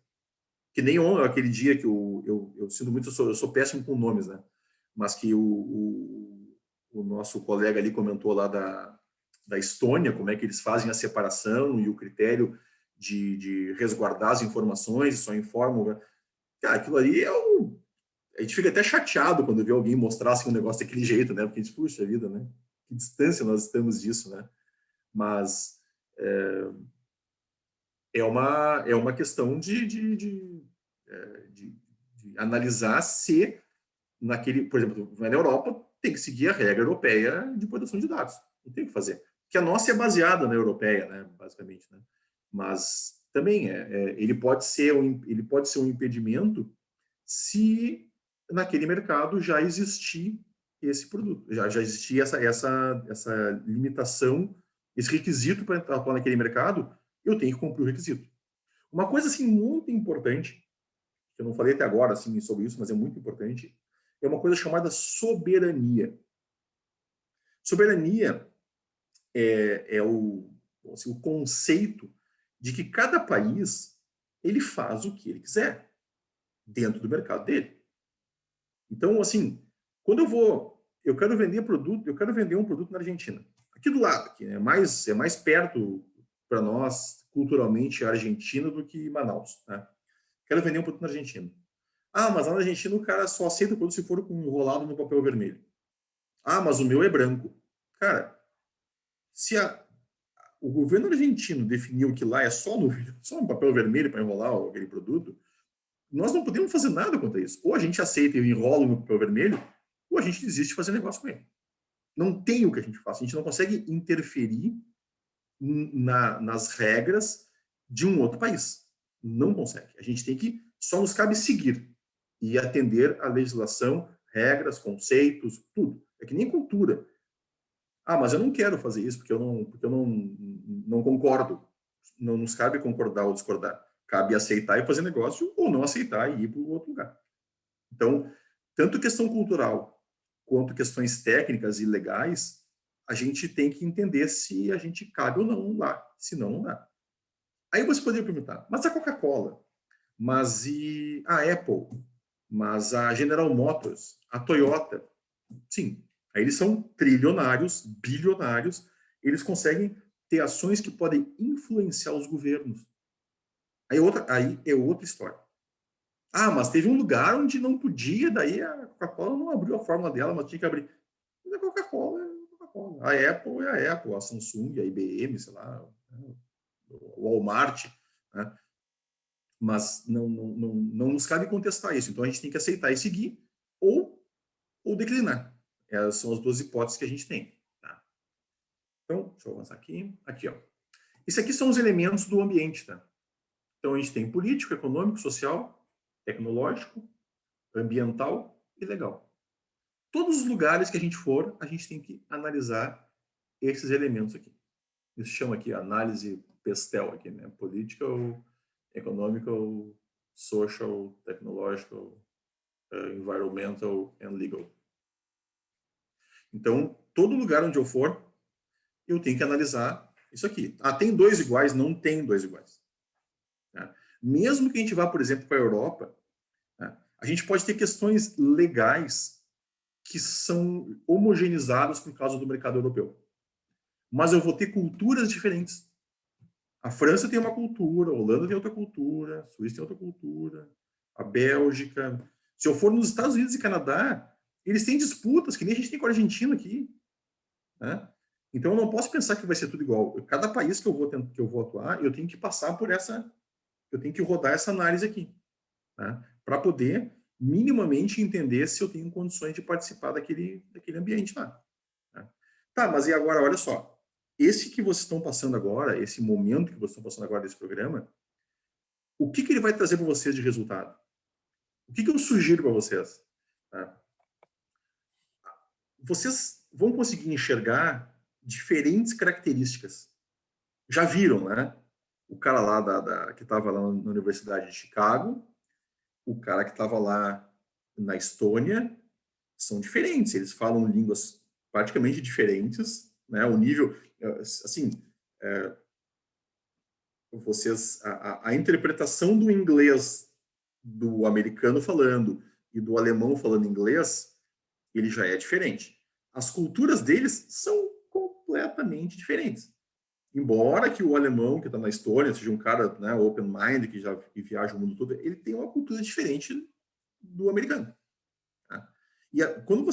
Speaker 1: Que nem aquele dia que eu sinto muito, eu sou péssimo com nomes, né? Mas que o nosso colega ali comentou lá da Estônia, como é que eles fazem a separação e o critério de resguardar as informações, só informam. Né? Cara, aquilo ali a gente fica até chateado quando vê alguém mostrar assim, um negócio daquele jeito, né? Porque a gente, puxa vida, né? Que distância nós estamos disso, né? Mas é uma questão de analisar se naquele, por exemplo, na Europa tem que seguir a regra europeia de proteção de dados. Não tem o que fazer. Que a nossa é baseada na europeia, né? Basicamente, né? Mas também ele pode ser um impedimento se naquele mercado já existir esse produto, já existir essa limitação, esse requisito para atuar naquele mercado, eu tenho que cumprir o requisito. Uma coisa assim muito importante, que eu não falei até agora assim sobre isso, mas é muito importante, é uma coisa chamada soberania. Soberania assim, o conceito de que cada país ele faz o que ele quiser dentro do mercado dele. Então, assim, quando eu quero vender produto, eu quero vender um produto na Argentina. Aqui do lado, aqui, né? É mais perto para nós, culturalmente, a Argentina do que Manaus. Né? Quero vender um produto na Argentina. Ah, mas lá na Argentina o cara só aceita o produto se for enrolado no papel vermelho. Ah, mas o meu é branco. Cara, se o governo argentino definiu que lá é só no papel vermelho para enrolar aquele produto, nós não podemos fazer nada contra isso. Ou a gente aceita e enrola no papel vermelho, ou a gente desiste de fazer negócio com ele. Não tem o que a gente faça. A gente não consegue interferir nas regras de um outro país. Não consegue. A gente tem que, só nos cabe seguir e atender à legislação, regras, conceitos, tudo. É que nem cultura. Ah, mas eu não quero fazer isso porque eu não concordo. Não nos cabe concordar ou discordar. Cabe aceitar e fazer negócio ou não aceitar e ir para o outro lugar. Então, tanto questão cultural quanto questões técnicas e legais, a gente tem que entender se a gente cabe ou não lá. Se não, não dá. Aí você poderia perguntar, mas a Coca-Cola? Mas e a Apple? Mas a General Motors? A Toyota? Sim. Aí eles são trilionários, bilionários, eles conseguem ter ações que podem influenciar os governos. Aí é outra história. Ah, mas teve um lugar onde não podia, daí a Coca-Cola não abriu a fórmula dela, mas tinha que abrir. Mas a Coca-Cola é a Coca-Cola. A Apple é a Apple, a Samsung, a IBM, sei lá, o Walmart, né? Mas não nos cabe contestar isso. Então a gente tem que aceitar e seguir ou declinar. Essas são as duas hipóteses que a gente tem. Tá? Então, deixa eu avançar aqui. Aqui, ó. Esses aqui são os elementos do ambiente, tá? Então a gente tem político, econômico, social, tecnológico, ambiental e legal. Todos os lugares que a gente for, a gente tem que analisar esses elementos aqui. Isso chama aqui análise PESTEL aqui, né? Political, economical, social, technological, environmental and legal. Então, todo lugar onde eu for, eu tenho que analisar isso aqui. Ah, tem dois iguais? Não tem dois iguais. Né? Mesmo que a gente vá, por exemplo, para a Europa, né, a gente pode ter questões legais que são homogeneizadas por causa do mercado europeu. Mas eu vou ter culturas diferentes. A França tem uma cultura, a Holanda tem outra cultura, a Suíça tem outra cultura, a Bélgica. Se eu for nos Estados Unidos e Canadá, eles têm disputas, que nem a gente tem com a Argentina aqui. Né? Então, eu não posso pensar que vai ser tudo igual. Cada país que eu vou atuar, eu tenho que passar por eu tenho que rodar essa análise aqui, né? Para poder minimamente entender se eu tenho condições de participar daquele ambiente lá. Né? Tá, mas e agora, olha só. Esse que vocês estão passando agora, esse momento que vocês estão passando agora desse programa, o que ele vai trazer para vocês de resultado? O que eu sugiro para vocês? Tá? Vocês vão conseguir enxergar diferentes características. Já viram, né? O cara lá que estava lá na Universidade de Chicago, o cara que estava lá na Estônia, são diferentes. Eles falam línguas praticamente diferentes, né? O nível, assim, a interpretação do inglês do americano falando e do alemão falando inglês, ele já é diferente. As culturas deles são completamente diferentes. Embora que o alemão que está na Estônia seja um cara, né, open mind, que viaja o mundo todo, ele tem uma cultura diferente do americano. Tá? E quando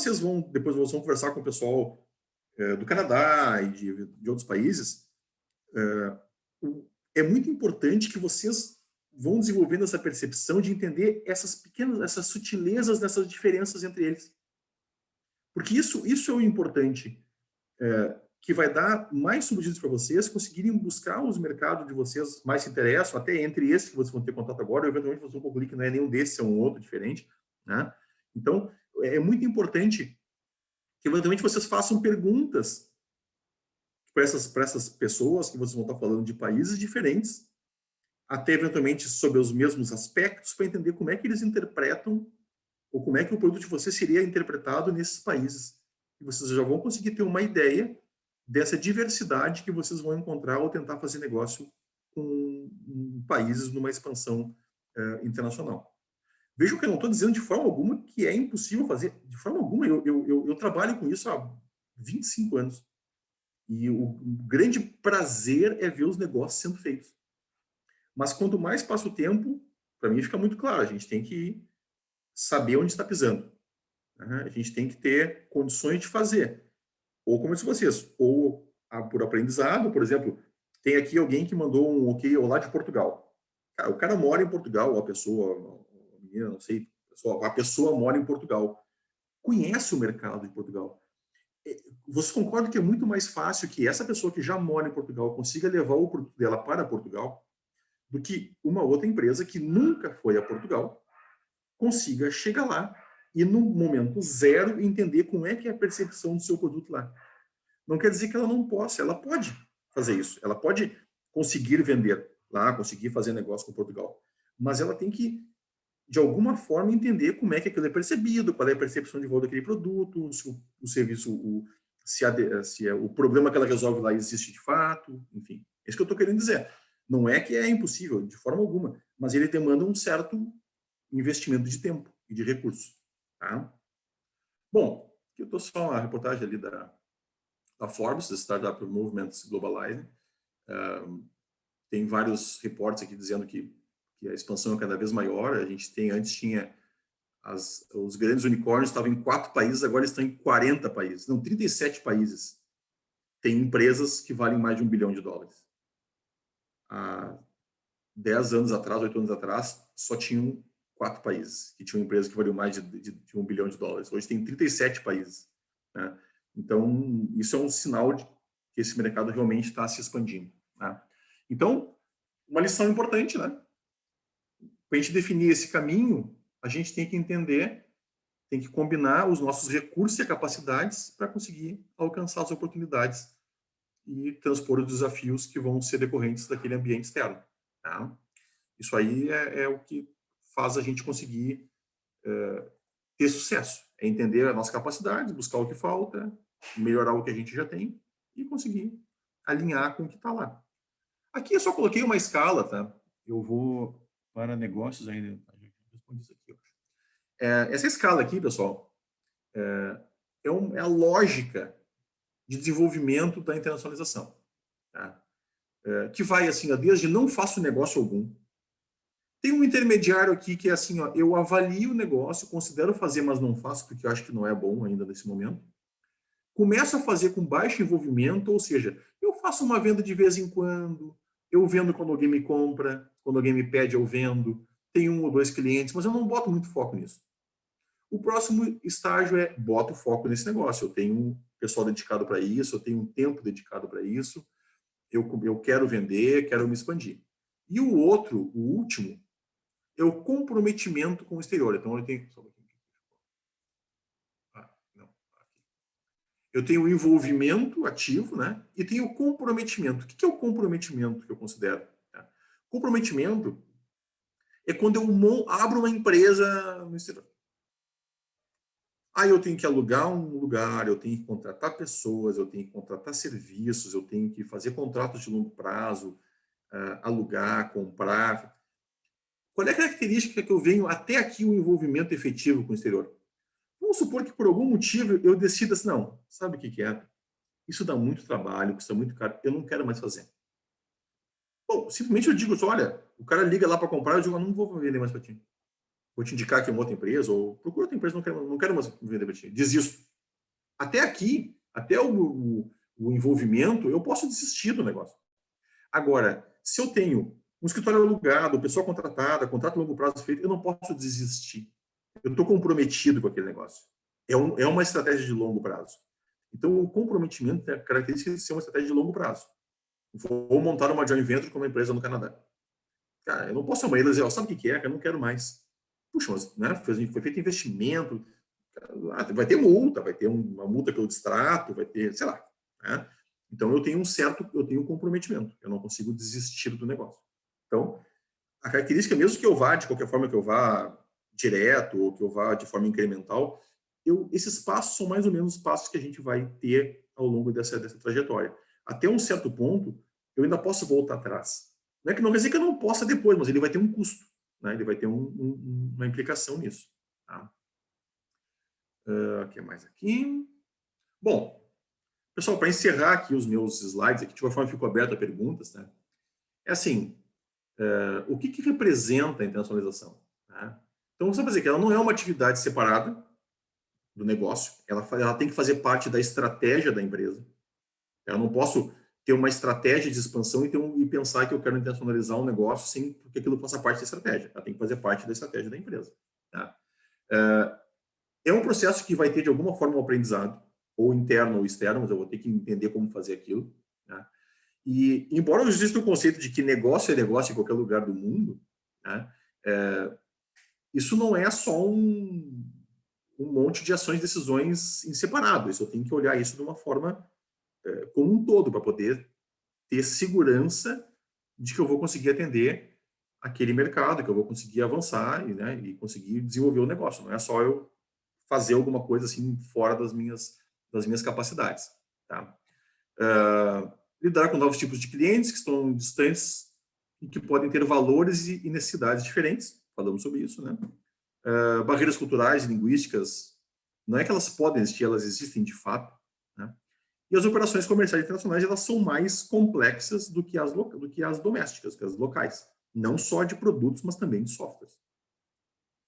Speaker 1: depois vocês vão conversar com o pessoal do Canadá e de outros países, é muito importante que vocês vão desenvolvendo essa percepção de entender essas sutilezas dessas diferenças entre eles. Porque isso é o importante, que vai dar mais subsídios para vocês conseguirem buscar os mercados de vocês mais se interessam, até entre esses que vocês vão ter contato agora, ou eventualmente vocês vão concluir que não é nenhum desses, é um outro diferente. Né? Então, é muito importante que eventualmente vocês façam perguntas para essas pessoas que vocês vão estar falando de países diferentes, até eventualmente sobre os mesmos aspectos, para entender como é que eles interpretam ou como é que o produto de vocês seria interpretado nesses países. E vocês já vão conseguir ter uma ideia dessa diversidade que vocês vão encontrar ao tentar fazer negócio com países numa expansão internacional. Vejam que eu não estou dizendo de forma alguma que é impossível fazer. De forma alguma, eu trabalho com isso há 25 anos. E o grande prazer é ver os negócios sendo feitos. Mas quanto mais passa o tempo, para mim fica muito claro, a gente tem que saber onde está pisando. Né? A gente tem que ter condições de fazer. Ou como eu disse vocês, ou por aprendizado, por exemplo, tem aqui alguém que mandou um ok lá de Portugal. O cara mora em Portugal, a pessoa, a menina, não sei, a pessoa mora em Portugal. Conhece o mercado de Portugal. Você concorda que é muito mais fácil que essa pessoa que já mora em Portugal consiga levar o produto dela para Portugal do que uma outra empresa que nunca foi a Portugal consiga chegar lá e, no momento zero, entender como é que é a percepção do seu produto lá. Não quer dizer que ela não possa, ela pode fazer isso. Ela pode conseguir vender lá, conseguir fazer negócio com Portugal. Mas ela tem que, de alguma forma, entender como é que aquilo é percebido, qual é a percepção de valor daquele produto, se o serviço, se o problema que ela resolve lá existe de fato, enfim. É isso que eu estou querendo dizer. Não é que é impossível, de forma alguma, mas ele demanda um certo investimento de tempo e de recurso. Tá? Bom, aqui eu estou só a reportagem ali da Forbes, da Startup Movements Globalizing. Tem vários reportes aqui dizendo que a expansão é cada vez maior. A gente antes tinha os grandes unicórnios estavam em 4 países, agora estão em 40 países. Não, 37 países. Tem empresas que valem mais de $1 bilhão. Há 10 anos atrás, 8 anos atrás, só tinham 4 países que tinham empresas que valiam mais de $1 bilhão. Hoje tem 37 países. Né? Então, isso é um sinal de que esse mercado realmente está se expandindo. Né? Então, uma lição importante, né? Para a gente definir esse caminho, a gente tem que entender, tem que combinar os nossos recursos e capacidades para conseguir alcançar as oportunidades e transpor os desafios que vão ser decorrentes daquele ambiente externo. Tá? Isso aí é o que faz a gente conseguir ter sucesso. É entender a nossa capacidade, buscar o que falta, melhorar o que a gente já tem e conseguir alinhar com o que está lá. Aqui eu só coloquei uma escala, tá? Eu vou para negócios ainda. Essa escala aqui, pessoal, é a lógica de desenvolvimento da internacionalização. Tá? Que vai assim, desde não faço negócio algum. Tem um intermediário aqui que é assim, eu avalio o negócio, considero fazer, mas não faço, porque eu acho que não é bom ainda nesse momento. Começo a fazer com baixo envolvimento, ou seja, eu faço uma venda de vez em quando, eu vendo quando alguém me compra, quando alguém me pede, eu vendo, tenho 1 ou 2 clientes, mas eu não boto muito foco nisso. O próximo estágio é boto foco nesse negócio, eu tenho um pessoal dedicado para isso, eu tenho um tempo dedicado para isso, eu quero vender, quero me expandir. E o último, é o comprometimento com o exterior. Então, eu tenho o envolvimento ativo, né? E tenho o comprometimento. O que é o comprometimento que eu considero? Comprometimento é quando eu abro uma empresa no exterior. Aí eu tenho que alugar um lugar, eu tenho que contratar pessoas, eu tenho que contratar serviços, eu tenho que fazer contratos de longo prazo, alugar, comprar. Qual é a característica que eu venho até aqui o envolvimento efetivo com o exterior? Vamos supor que por algum motivo eu decida assim, não, sabe o que é? Isso dá muito trabalho, custa muito caro, eu não quero mais fazer. Bom, simplesmente eu digo, olha, o cara liga lá para comprar, eu digo, não vou vender mais para ti. Vou te indicar aqui uma outra empresa, ou procura outra empresa, não quero mais vender para ti. Desisto. Até aqui, até o envolvimento, eu posso desistir do negócio. Agora, se eu tenho um escritório alugado, pessoa contratada, contrato a longo prazo feito, eu não posso desistir. Eu estou comprometido com aquele negócio. É uma estratégia de longo prazo. Então, o comprometimento tem a característica de ser uma estratégia de longo prazo. Vou montar uma joint venture com uma empresa no Canadá. Cara, eu não posso amanhã dizer, sabe o que é? Eu não quero mais. Puxa, mas né, foi feito investimento, vai ter multa, vai ter uma multa pelo distrato, vai ter, sei lá. Né? Então, eu tenho um comprometimento. Eu não consigo desistir do negócio. Então, a característica, mesmo que eu vá, de qualquer forma que eu vá direto ou que eu vá de forma incremental, esses passos são mais ou menos os passos que a gente vai ter ao longo dessa trajetória. Até um certo ponto, eu ainda posso voltar atrás. Não quer dizer que eu não possa depois, mas ele vai ter um custo. Né? Ele vai ter uma implicação nisso. Tá? O que mais aqui? Bom, pessoal, para encerrar aqui os meus slides, aqui de qualquer forma ficou aberto a perguntas, né? É assim, o que representa a internacionalização? Né? Então, você vai dizer que ela não é uma atividade separada do negócio, ela tem que fazer parte da estratégia da empresa. Eu não posso ter uma estratégia de expansão e pensar que eu quero internacionalizar um negócio sem que aquilo faça parte da estratégia. Ela tem que fazer parte da estratégia da empresa. Tá? É um processo que vai ter, de alguma forma, um aprendizado, ou interno ou externo, mas eu vou ter que entender como fazer aquilo. Né? E, embora exista o conceito de que negócio é negócio em qualquer lugar do mundo, né? Isso não é só um monte de ações e decisões em separado. Isso eu tenho que olhar isso de uma forma como um todo, para poder ter segurança de que eu vou conseguir atender aquele mercado, que eu vou conseguir avançar e conseguir desenvolver o negócio. Não é só eu fazer alguma coisa assim fora das minhas capacidades. Tá? Lidar com novos tipos de clientes que estão distantes e que podem ter valores e necessidades diferentes, falamos sobre isso, né? Barreiras culturais e linguísticas, não é que elas podem existir, elas existem de fato, né? E as operações comerciais internacionais, elas são mais complexas do que as domésticas, que as locais, não só de produtos, mas também de softwares.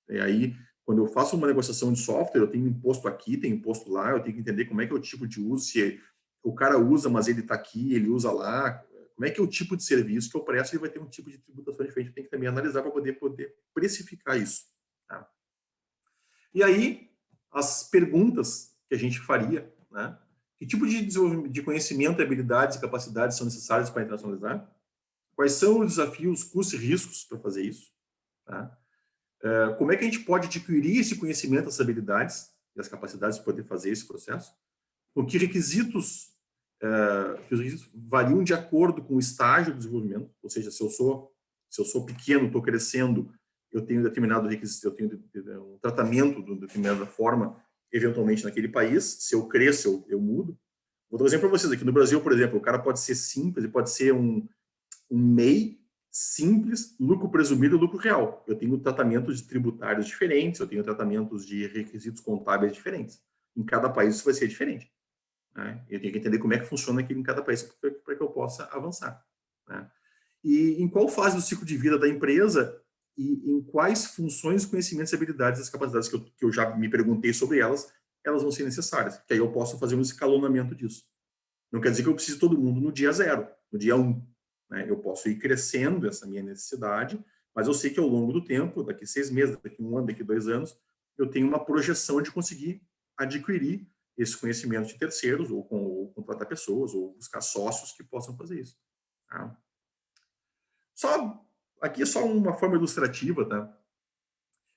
Speaker 1: E aí, quando eu faço uma negociação de software, eu tenho imposto aqui, tenho imposto lá, eu tenho que entender como é que é o tipo de uso, se o cara usa, mas ele está aqui, ele usa lá, como é que é o tipo de serviço que eu presto, ele vai ter um tipo de tributação diferente, eu tenho que também analisar para poder precificar isso. Tá? E aí, as perguntas que a gente faria, né? Que tipo de conhecimento, habilidades e capacidades são necessárias para internacionalizar? Quais são os desafios, custos e riscos para fazer isso? Tá? Como é que a gente pode adquirir esse conhecimento, essas habilidades e as capacidades para poder fazer esse processo? Com que requisitos, os requisitos variam de acordo com o estágio do desenvolvimento, ou seja, se eu sou pequeno, estou crescendo, eu tenho determinado requisito, eu tenho um tratamento de uma determinada forma, eventualmente naquele país, se eu cresço, eu mudo. Vou dar um exemplo para vocês aqui. No Brasil, por exemplo, o cara pode ser simples, ele pode ser um MEI simples, lucro presumido e lucro real. Eu tenho tratamentos tributários diferentes, eu tenho tratamentos de requisitos contábeis diferentes. Em cada país isso vai ser diferente. Né? Eu tenho que entender como é que funciona aquilo em cada país para que eu possa avançar. Né? E em qual fase do ciclo de vida da empresa e em quais funções, conhecimentos, habilidades e capacidades que eu já me perguntei sobre elas, elas vão ser necessárias. Que aí eu posso fazer um escalonamento disso. Não quer dizer que eu preciso de todo mundo no dia 0, no dia 1. Né? Eu posso ir crescendo essa minha necessidade, mas eu sei que ao longo do tempo, daqui 6 meses, daqui 1 ano, daqui 2 anos, eu tenho uma projeção de conseguir adquirir esse conhecimento de terceiros, ou contratar pessoas, ou buscar sócios que possam fazer isso. Tá? Aqui é só uma forma ilustrativa, tá?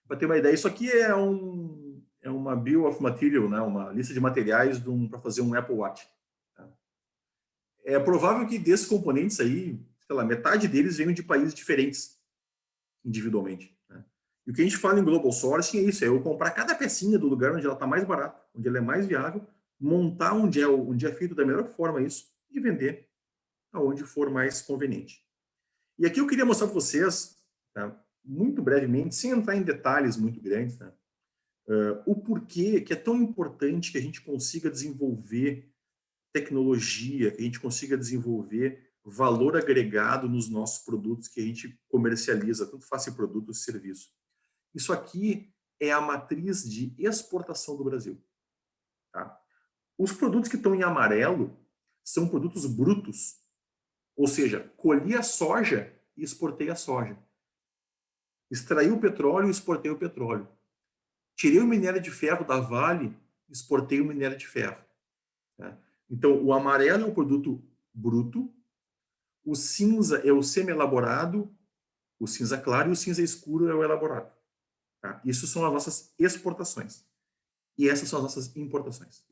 Speaker 1: Para ter uma ideia, isso aqui é uma bill of material, né? Uma lista de materiais para fazer um Apple Watch. Tá? É provável que desses componentes aí, sei lá, metade deles venham de países diferentes, individualmente. Né? E o que a gente fala em global sourcing é isso, é eu comprar cada pecinha do lugar onde ela está mais barata, onde ela é mais viável, montar onde é feito da melhor forma isso e vender aonde for mais conveniente. E aqui eu queria mostrar para vocês, tá, muito brevemente, sem entrar em detalhes muito grandes, tá, o porquê que é tão importante que a gente consiga desenvolver tecnologia, que a gente consiga desenvolver valor agregado nos nossos produtos que a gente comercializa, tanto faça produto ou serviço. Isso aqui é a matriz de exportação do Brasil. Tá? Os produtos que estão em amarelo são produtos brutos, ou seja, colhi a soja e exportei a soja. Extraí o petróleo e exportei o petróleo. Tirei o minério de ferro da Vale, exportei o minério de ferro. Tá? Então, o amarelo é o produto bruto, o cinza é o semi-elaborado, o cinza claro e o cinza escuro é o elaborado. Tá? Isso são as nossas exportações. E essas são as nossas importações.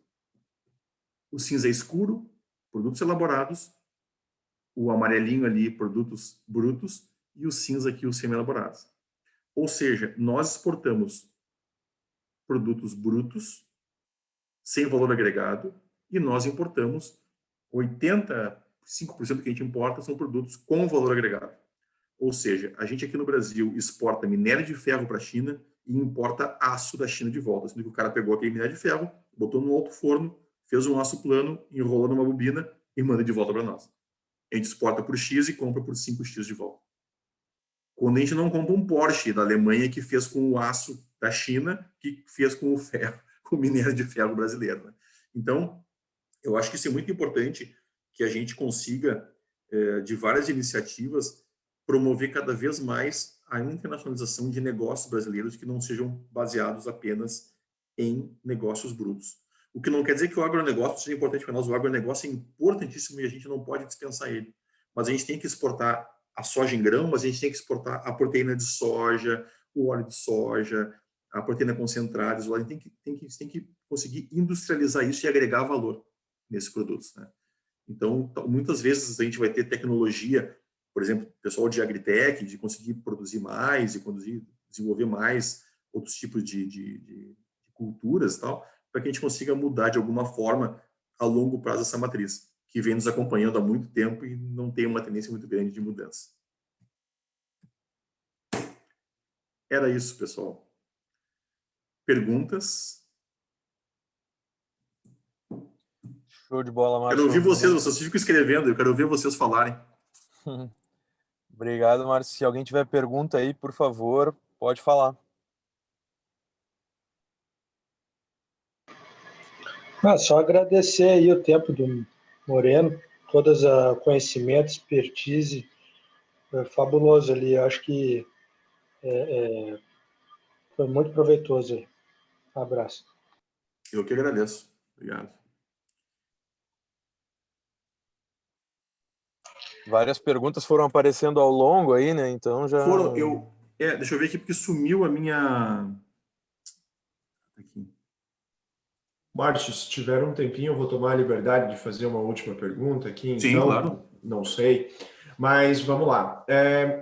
Speaker 1: O cinza escuro, produtos elaborados, o amarelinho ali, produtos brutos, e o cinza aqui, os semi-elaborados. Ou seja, nós exportamos produtos brutos, sem valor agregado, e nós importamos 85% que a gente importa são produtos com valor agregado. Ou seja, a gente aqui no Brasil exporta minério de ferro para a China e importa aço da China de volta. Sendo que o cara pegou aquele minério de ferro, botou no alto forno, fez um aço plano, enrola numa bobina e manda de volta para nós. A gente exporta por X e compra por 5X de volta. Quando a gente não compra um Porsche da Alemanha que fez com o aço da China, que fez com o ferro, com o minério de ferro brasileiro. Né? Então, eu acho que isso é muito importante que a gente consiga, de várias iniciativas, promover cada vez mais a internacionalização de negócios brasileiros que não sejam baseados apenas em negócios brutos. O que não quer dizer que o agronegócio seja importante para nós. O agronegócio é importantíssimo e a gente não pode dispensar ele. Mas a gente tem que exportar a soja em grão, mas a gente tem que exportar a proteína de soja, o óleo de soja, a proteína concentrada. A gente tem que conseguir industrializar isso e agregar valor nesses produtos. Né? Então, muitas vezes a gente vai ter tecnologia, por exemplo, pessoal de agritech, de conseguir produzir mais e desenvolver mais outros tipos de culturas e tal, para que a gente consiga mudar de alguma forma a longo prazo essa matriz, que vem nos acompanhando há muito tempo e não tem uma tendência muito grande de mudança. Era isso, pessoal. Perguntas?
Speaker 2: Show de bola, Márcio.
Speaker 1: Quero ouvir vocês ficam escrevendo, eu quero ouvir vocês falarem.
Speaker 2: Obrigado, Márcio. Se alguém tiver pergunta aí, por favor, pode falar.
Speaker 3: Só agradecer aí o tempo do Moreno, todos os conhecimentos, expertise, fabuloso ali. Acho que foi muito proveitoso aí. Um abraço.
Speaker 1: Eu que agradeço. Obrigado.
Speaker 2: Várias perguntas foram aparecendo ao longo aí, né? Então já...
Speaker 1: Deixa eu ver aqui, porque sumiu a minha... Aqui.
Speaker 4: Márcio, se tiver um tempinho, eu vou tomar a liberdade de fazer uma última pergunta aqui. Então,
Speaker 1: sim, claro.
Speaker 4: Não sei, mas vamos lá.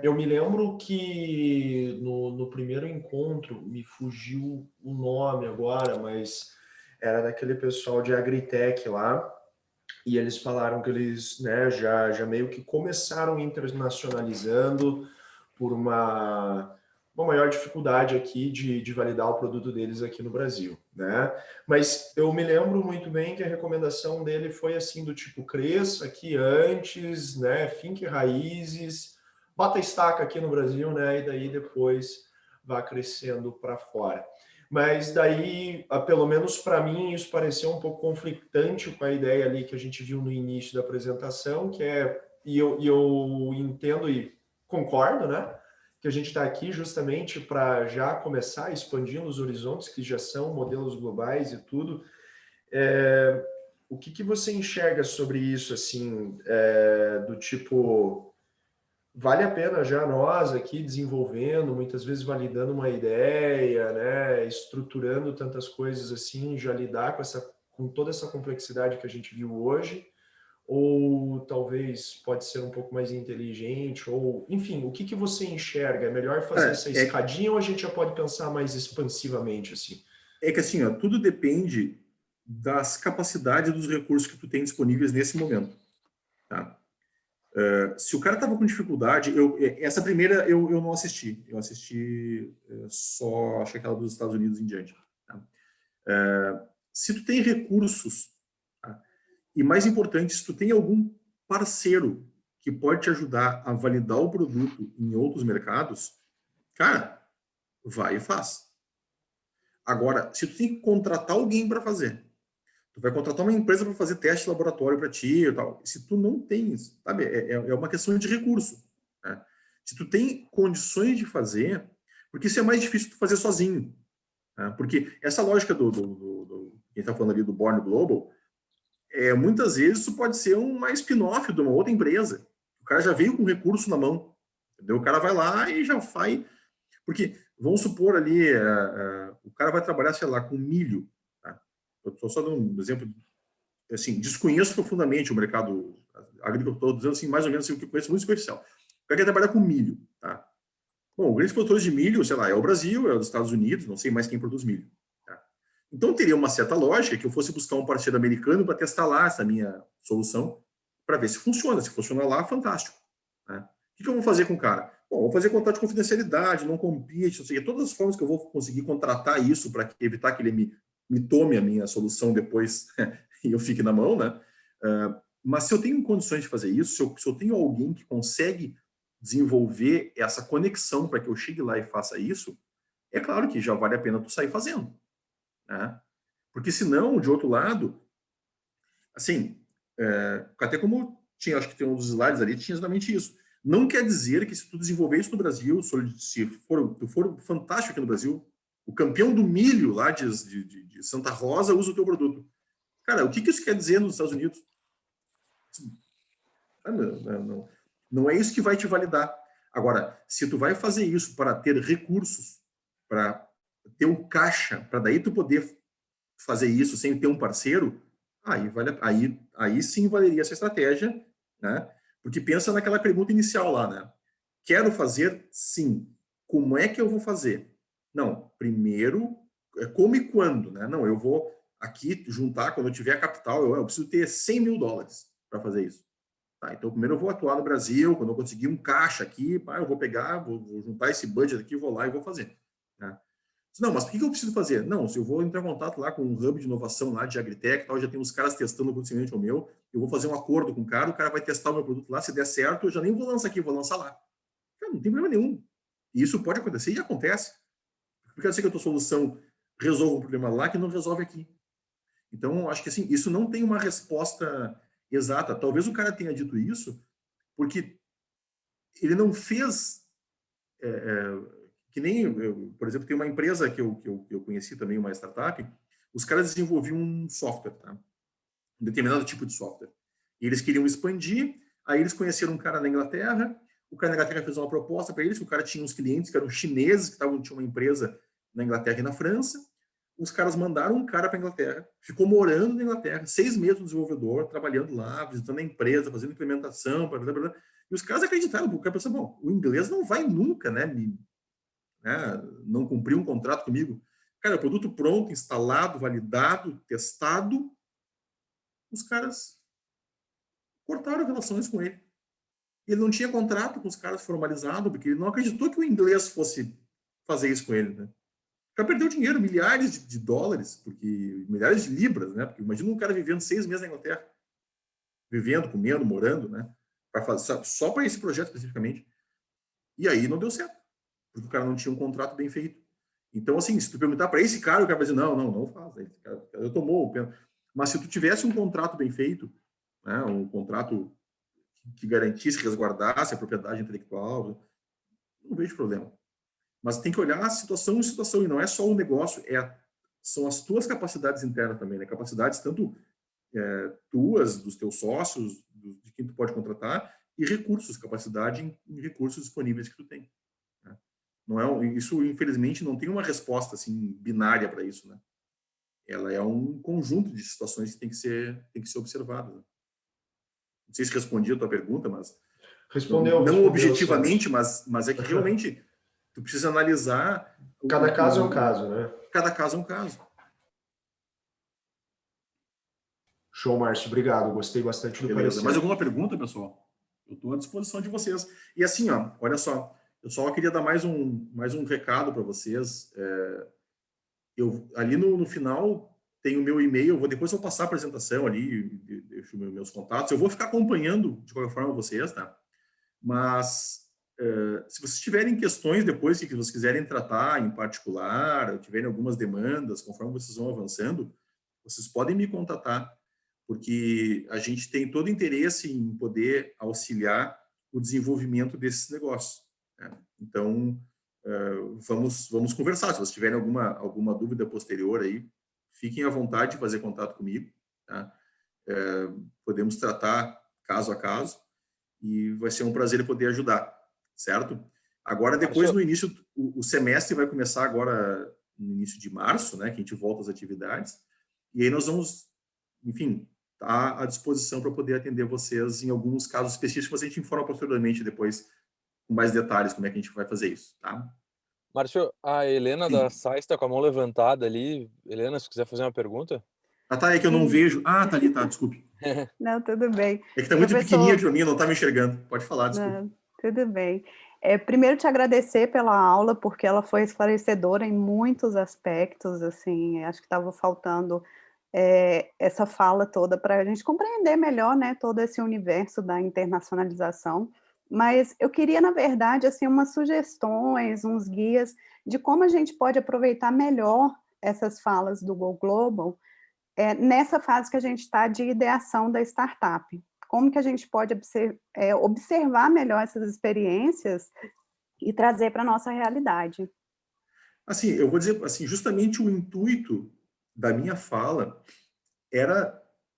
Speaker 4: Eu me lembro que no primeiro encontro, me fugiu o nome agora, mas era daquele pessoal de Agritech lá, e eles falaram que eles, né, já meio que começaram internacionalizando por uma maior dificuldade aqui de validar o produto deles aqui no Brasil, né? Mas eu me lembro muito bem que a recomendação dele foi assim, do tipo, cresça aqui antes, né? Finque raízes, bota estaca aqui no Brasil, né? E daí depois vá crescendo para fora. Mas daí, pelo menos para mim, isso pareceu um pouco conflitante com a ideia ali que a gente viu no início da apresentação, que e eu entendo e concordo, né? Que a gente está aqui justamente para já começar expandindo os horizontes, que já são modelos globais e tudo. O que você enxerga sobre isso, assim, do tipo, vale a pena já nós aqui desenvolvendo, muitas vezes validando uma ideia, né, estruturando tantas coisas assim, já lidar com toda essa complexidade que a gente viu hoje? Ou talvez pode ser um pouco mais inteligente, ou enfim, o que você enxerga? É melhor fazer essa escadinha ou a gente já pode pensar mais expansivamente assim?
Speaker 1: É que assim, ó, tudo depende das capacidades dos recursos que tu tem disponíveis nesse momento, tá? Se o cara estava com dificuldade, essa primeira eu não assisti, eu assisti só, acho que aquela dos Estados Unidos em diante, tá? Se tu tem recursos, tá? E mais importante, se tu tem algum parceiro que pode te ajudar a validar o produto em outros mercados, cara, vai e faz. Agora, se tu tem que contratar alguém para fazer, tu vai contratar uma empresa para fazer teste de laboratório para ti e tal. Se tu não tem isso, sabe? É uma questão de recurso, né? Se tu tem condições de fazer, porque isso é mais difícil tu fazer sozinho, né? Porque essa lógica quem está falando ali do Born Global, muitas vezes isso pode ser uma spin-off de uma outra empresa. O cara já veio com recurso na mão, entendeu? O cara vai lá e já faz. Porque, vamos supor ali, o cara vai trabalhar, sei lá, com milho. Tá? Eu estou só dando um exemplo, assim, desconheço profundamente o mercado agrícola, estou dizendo assim, mais ou menos assim, o que eu conheço muito superficial. O cara quer trabalhar com milho. Tá? Bom, grandes produtores de milho, sei lá, é o Brasil, é os Estados Unidos, não sei mais quem produz milho. Tá? Então, teria uma certa lógica que eu fosse buscar um parceiro americano para testar lá essa minha solução, para ver se funciona. Se funcionar lá, fantástico. Né? O que eu vou fazer com o cara? Bom, vou fazer contrato de confidencialidade, não compete, não sei, todas as formas que eu vou conseguir contratar isso para evitar que ele me tome a minha solução depois e eu fique na mão, né? Mas se eu tenho condições de fazer isso, se eu tenho alguém que consegue desenvolver essa conexão para que eu chegue lá e faça isso, é claro que já vale a pena tu sair fazendo, né? Porque senão, de outro lado, assim, até como tinha, acho que tem um dos slides ali, tinha exatamente isso. Não quer dizer que se tu desenvolver isso no Brasil, se tu for fantástico aqui no Brasil, o campeão do milho lá de Santa Rosa usa o teu produto. Cara, o que isso quer dizer nos Estados Unidos? Não é isso que vai te validar. Agora, se tu vai fazer isso para ter recursos, para ter um caixa, para daí tu poder fazer isso sem ter um parceiro, aí sim valeria essa estratégia, né? Porque pensa naquela pergunta inicial lá, né? Quero fazer? Sim. Como é que eu vou fazer? Não, primeiro, como e quando, né? Não, eu vou aqui juntar, quando eu tiver a capital, eu preciso ter $100 mil para fazer isso. Tá, então, primeiro eu vou atuar no Brasil, quando eu conseguir um caixa aqui, eu vou pegar, vou juntar esse budget aqui, vou lá e vou fazer. Não, mas o que eu preciso fazer? Não, se eu vou entrar em contato lá com um hub de inovação lá de Agritech, tal, já tem uns caras testando o produto semelhante ao meu, eu vou fazer um acordo com o cara vai testar o meu produto lá, se der certo, eu já nem vou lançar aqui, vou lançar lá. Cara, não tem problema nenhum. E isso pode acontecer e acontece. Porque eu sei que a tua solução resolve um problema lá que não resolve aqui. Então, acho que assim, isso não tem uma resposta exata. Talvez o cara tenha dito isso porque ele não fez... que nem, por exemplo, tem uma empresa que eu conheci também, uma startup, os caras desenvolviam um software, tá? Um determinado tipo de software. E eles queriam expandir, aí eles conheceram um cara na Inglaterra, o cara na Inglaterra fez uma proposta para eles, que o cara tinha uns clientes que eram chineses, que tinham uma empresa na Inglaterra e na França, os caras mandaram um cara para a Inglaterra, ficou morando na Inglaterra, 6 meses no desenvolvedor, trabalhando lá, visitando a empresa, fazendo implementação, blá, blá, blá. E os caras acreditaram, porque o cara pensou, bom, o inglês não vai nunca, né, não cumprir um contrato comigo. Cara, o produto pronto, instalado, validado, testado, os caras cortaram relações com ele. Ele não tinha contrato com os caras formalizado, porque ele não acreditou que o inglês fosse fazer isso com ele, né? O cara perdeu dinheiro, milhares de dólares, porque milhares de libras, né? Porque imagina um cara vivendo 6 meses na Inglaterra, vivendo, comendo, morando, né? Só para esse projeto especificamente. E aí não deu certo, porque o cara não tinha um contrato bem feito. Então, assim, se tu perguntar para esse cara, o cara vai dizer, não faz. Esse cara tomou o pena. Mas se tu tivesse um contrato bem feito, né? Um contrato que garantisse, resguardasse a propriedade intelectual, não vejo problema. Mas tem que olhar a situação em situação, e não é só o negócio, são as tuas capacidades internas também, né? Capacidades tanto tuas, dos teus sócios, de quem tu pode contratar, e recursos, capacidade em recursos disponíveis que tu tem. Né? Não isso, infelizmente, não tem uma resposta assim, binária para isso. Né? Ela é um conjunto de situações que tem que ser observadas. Né? Não sei se respondi a tua pergunta, mas... Não objetivamente, mas é que realmente tu precisa analisar...
Speaker 4: Cada caso é um caso, né?
Speaker 1: Cada caso é um caso.
Speaker 4: Show, Márcio. Obrigado. Gostei bastante do parecer.
Speaker 1: Mais alguma pergunta, pessoal? Eu estou à disposição de vocês. E assim, ó, olha só, eu só queria dar mais um recado para vocês. Ali no final tem o meu e-mail, depois eu vou passar a apresentação ali, deixo meus contatos. Eu vou ficar acompanhando, de qualquer forma, vocês, tá? Mas se vocês tiverem questões depois que vocês quiserem tratar em particular, tiverem algumas demandas, conforme vocês vão avançando, vocês podem me contatar, porque a gente tem todo interesse em poder auxiliar o desenvolvimento desses negócios. Né? Então, vamos conversar. Se vocês tiverem alguma dúvida posterior aí, fiquem à vontade de fazer contato comigo. Tá? Podemos tratar caso a caso e vai ser um prazer poder ajudar, certo? Agora, depois, no início, o semestre vai começar agora no início de março, né, que a gente volta às atividades, e aí nós vamos, enfim, estar à disposição para poder atender vocês em alguns casos específicos, mas a gente informa posteriormente depois, com mais detalhes, como é que a gente vai fazer isso, tá?
Speaker 2: Márcio, a Helena da SAIS está com a mão levantada ali. Helena, se quiser fazer uma pergunta.
Speaker 1: Tá, é que eu não vejo. Ah, tá ali, tá, desculpe.
Speaker 5: Não, tudo bem.
Speaker 1: É que tá muito pequenininha para mim, não tá me enxergando. Pode falar, desculpe.
Speaker 5: Não, tudo bem. Primeiro, te agradecer pela aula, porque ela foi esclarecedora em muitos aspectos, assim, acho que estava faltando essa fala toda para a gente compreender melhor, né, todo esse universo da internacionalização. Mas eu queria, na verdade, assim, umas sugestões, uns guias de como a gente pode aproveitar melhor essas falas do Go Global nessa fase que a gente está de ideação da startup. Como que a gente pode observar melhor essas experiências e trazer para a nossa realidade?
Speaker 1: Assim, eu vou dizer, assim, justamente o intuito da minha fala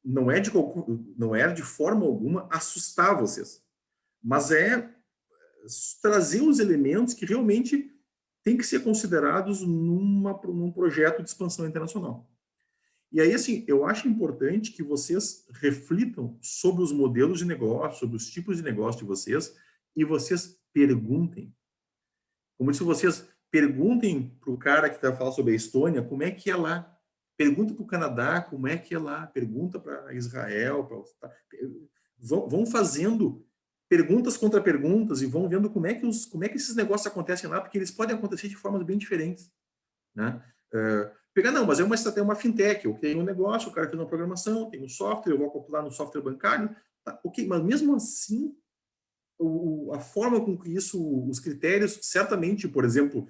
Speaker 1: não era de forma alguma assustar vocês, mas trazer os elementos que realmente têm que ser considerados num projeto de expansão internacional. E aí, assim, eu acho importante que vocês reflitam sobre os modelos de negócio, sobre os tipos de negócio de vocês, e vocês perguntem. Como se vocês perguntem para o cara que está falando sobre a Estônia, como é que é lá. Pergunta para o Canadá, como é que é lá. Pergunta para Israel. Vão fazendo perguntas contra perguntas e vão vendo como é que esses negócios acontecem lá, porque eles podem acontecer de formas bem diferentes. né? Pegar, não, mas é uma estratégia, uma fintech, eu tenho um negócio, o cara fez uma programação, tem um software, eu vou acoplar no software bancário, tá, ok, mas mesmo assim, a forma com que isso, os critérios, certamente, por exemplo,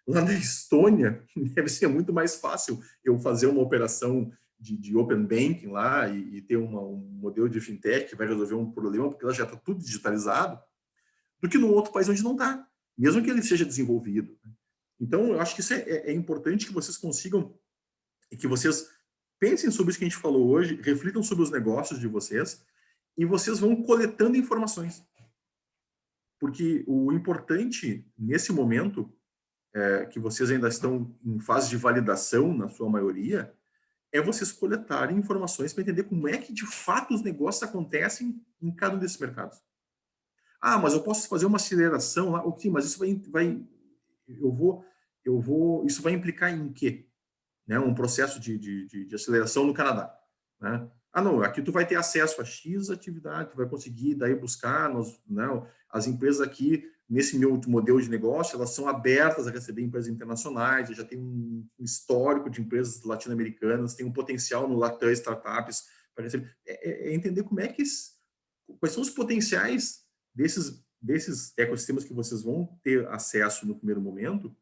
Speaker 1: lá na Estônia, deve ser muito mais fácil eu fazer uma operação de open banking lá e ter um modelo de fintech que vai resolver um problema, porque lá já está tudo digitalizado, do que num outro país onde não está, mesmo que ele seja desenvolvido. Então, eu acho que isso é importante que vocês consigam e que vocês pensem sobre isso que a gente falou hoje, reflitam sobre os negócios de vocês e vocês vão coletando informações. Porque o importante, nesse momento, que vocês ainda estão em fase de validação, na sua maioria, é vocês coletarem informações para entender como é que, de fato, os negócios acontecem em cada um desses mercados. Ah, mas eu posso fazer uma aceleração lá, ok, mas isso isso vai implicar em quê? Né? Um processo de aceleração no Canadá, né? Ah, não, aqui tu vai ter acesso a X atividade, tu vai conseguir daí buscar, as empresas aqui, nesse meu modelo de negócio, elas são abertas a receber empresas internacionais, já tem um histórico de empresas latino-americanas, tem um potencial no Latam Startups para receber. Entender quais são os potenciais desses ecossistemas que vocês vão ter acesso no primeiro momento.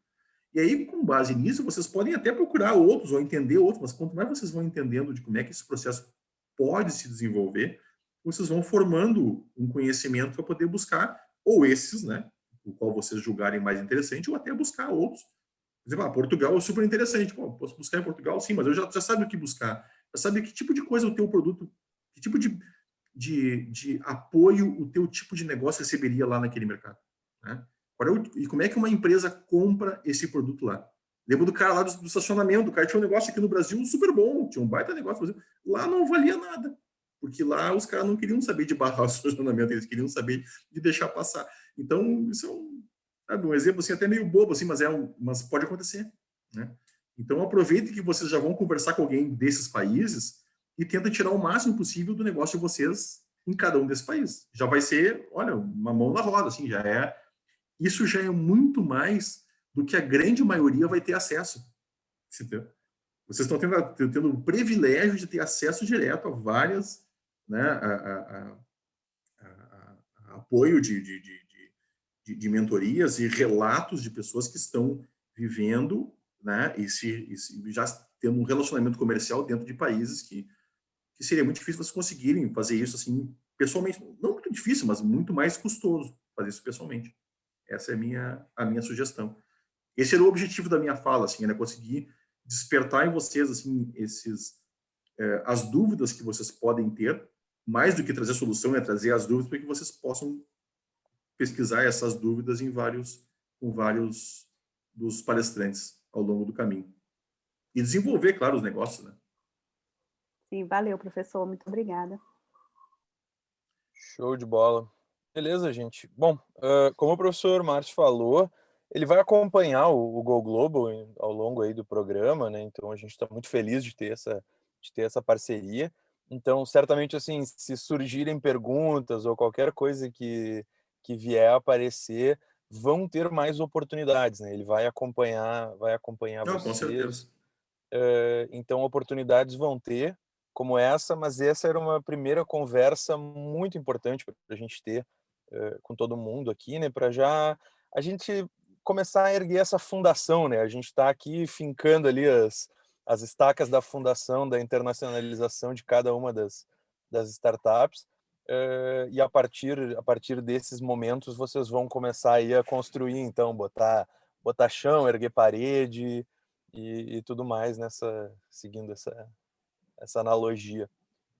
Speaker 1: E aí, com base nisso, vocês podem até procurar outros ou entender outros, mas quanto mais vocês vão entendendo de como é que esse processo pode se desenvolver, vocês vão formando um conhecimento para poder buscar, ou esses, né, o qual vocês julgarem mais interessante, ou até buscar outros. Por exemplo, Portugal é super interessante. Pô, posso buscar em Portugal? Sim, mas eu já sabe o que buscar. Já sabe que tipo de coisa o teu produto, que tipo de apoio o teu tipo de negócio receberia lá naquele mercado, né? E como é que uma empresa compra esse produto lá? Lembro do cara lá do estacionamento, o cara tinha um negócio aqui no Brasil super bom, tinha um baita negócio no Brasil. Lá não valia nada, porque lá os caras não queriam saber de barrar o estacionamento, eles queriam saber de deixar passar. Então, isso é um exemplo assim, até meio bobo, assim, mas pode acontecer, né? Então, aproveite que vocês já vão conversar com alguém desses países e tenta tirar o máximo possível do negócio de vocês em cada um desses países. Já vai ser, olha, uma mão na roda, assim, isso já é muito mais do que a grande maioria vai ter acesso. Vocês estão tendo o privilégio de ter acesso direto a várias, né, a apoio de mentorias e relatos de pessoas que estão vivendo, né, e já tendo um relacionamento comercial dentro de países que seria muito difícil vocês conseguirem fazer isso assim pessoalmente. Não muito difícil, mas muito mais custoso fazer isso pessoalmente. Essa é a minha sugestão. Esse era o objetivo da minha fala, assim, era conseguir despertar em vocês assim as dúvidas que vocês podem ter, mais do que trazer solução, é trazer as dúvidas para que vocês possam pesquisar essas dúvidas com vários dos palestrantes ao longo do caminho. E desenvolver, claro, os negócios, né?
Speaker 5: Sim, valeu, professor. Muito obrigada.
Speaker 2: Show de bola. Beleza, gente. Bom, como o professor Márcio falou, ele vai acompanhar o Go Global ao longo aí do programa, né? Então a gente está muito feliz de ter essa parceria. Então, certamente, assim, se surgirem perguntas ou qualquer coisa que vier a aparecer, vão ter mais oportunidades, né? Ele vai acompanhar
Speaker 1: Não, com
Speaker 2: vocês.
Speaker 1: certeza.
Speaker 2: Então, oportunidades vão ter como essa, mas essa era uma primeira conversa muito importante para a gente ter com todo mundo aqui, né? Para já a gente começar a erguer essa fundação, né? A gente está aqui fincando ali as estacas da fundação, da internacionalização de cada uma das startups, e a partir desses momentos vocês vão começar aí a construir, então, botar chão, erguer parede e tudo mais seguindo essa analogia,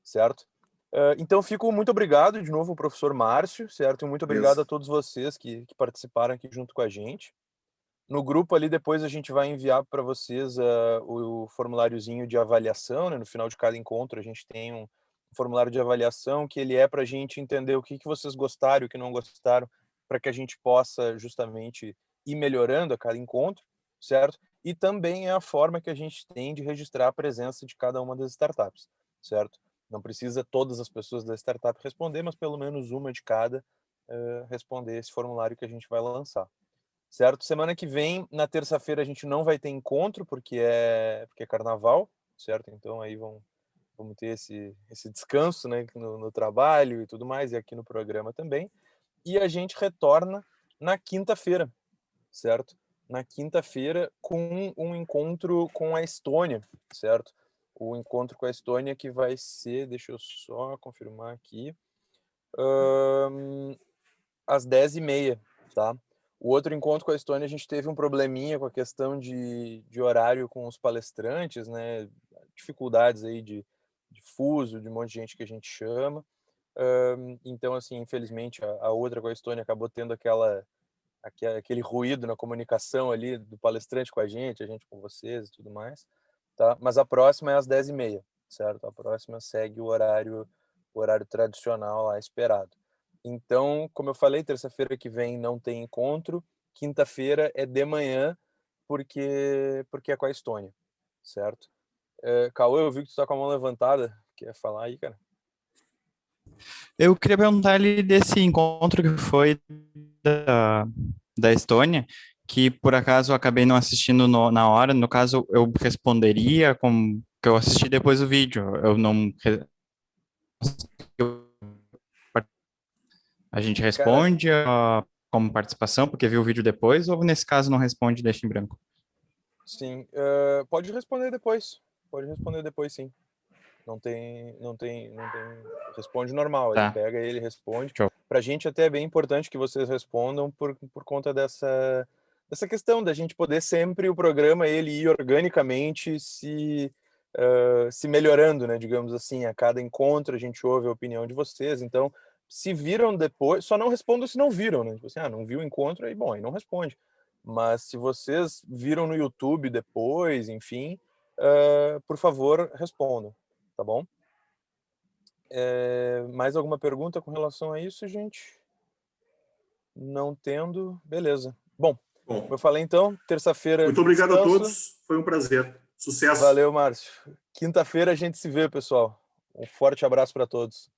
Speaker 2: certo? Então, fico muito obrigado de novo, professor Márcio, certo? E muito obrigado a todos vocês que participaram aqui junto com a gente. No grupo ali, depois a gente vai enviar para vocês o formuláriozinho de avaliação, né? No final de cada encontro a gente tem um formulário de avaliação que ele é para a gente entender o que vocês gostaram e o que não gostaram, para que a gente possa justamente ir melhorando a cada encontro, certo? E também é a forma que a gente tem de registrar a presença de cada uma das startups, certo? Não precisa todas as pessoas da startup responder, mas pelo menos uma de cada responder esse formulário que a gente vai lançar. certo? Semana que vem, na terça-feira, a gente não vai ter encontro, porque é carnaval, certo? Então aí vamos ter esse descanso, né, no trabalho e tudo mais, e aqui no programa também. E a gente retorna na quinta-feira, certo? Na quinta-feira com um encontro com a Estônia, certo? O encontro com a Estônia que vai ser, deixa eu só confirmar aqui, às 10h30, tá? O outro encontro com a Estônia, a gente teve um probleminha com a questão de horário com os palestrantes, né? Dificuldades aí de fuso, de um monte de gente que a gente chama. Então, assim, infelizmente, a outra com a Estônia acabou tendo aquele ruído na comunicação ali do palestrante com a gente com vocês e tudo mais, tá? Mas a próxima é às 10h30, certo? A próxima segue o horário tradicional lá esperado. Então, como eu falei, terça-feira que vem não tem encontro, quinta-feira é de manhã, porque é com a Estônia, certo? Cauê, eu vi que tu tá com a mão levantada, quer falar aí, cara?
Speaker 6: Eu queria perguntar ali desse encontro que foi da Estônia, que por acaso eu acabei não assistindo na hora. No caso, eu responderia como que eu assisti depois do vídeo. Eu não. A gente responde como participação, porque viu o vídeo depois, ou nesse caso não responde e deixa em branco?
Speaker 2: Sim, pode responder depois. Pode responder depois, sim. Não tem. Responde normal.
Speaker 6: Tá.
Speaker 2: Ele pega, ele responde.
Speaker 6: Show.
Speaker 2: Pra gente até é bem importante que vocês respondam por conta dessa questão da gente poder sempre o programa ele ir organicamente se melhorando, né? Digamos assim, a cada encontro a gente ouve a opinião de vocês. Então, se viram depois, só não respondam se não viram, né? Tipo assim, não viu o encontro, aí bom, aí não responde. Mas se vocês viram no YouTube depois, enfim, por favor, respondam, tá bom? Mais alguma pergunta com relação a isso, gente? Não tendo, beleza. Bom, como eu falei então, terça-feira.
Speaker 1: Muito obrigado
Speaker 2: descanso.
Speaker 1: a todos, foi um prazer. Sucesso.
Speaker 2: Valeu, Márcio. Quinta-feira a gente se vê, pessoal. Um forte abraço para todos.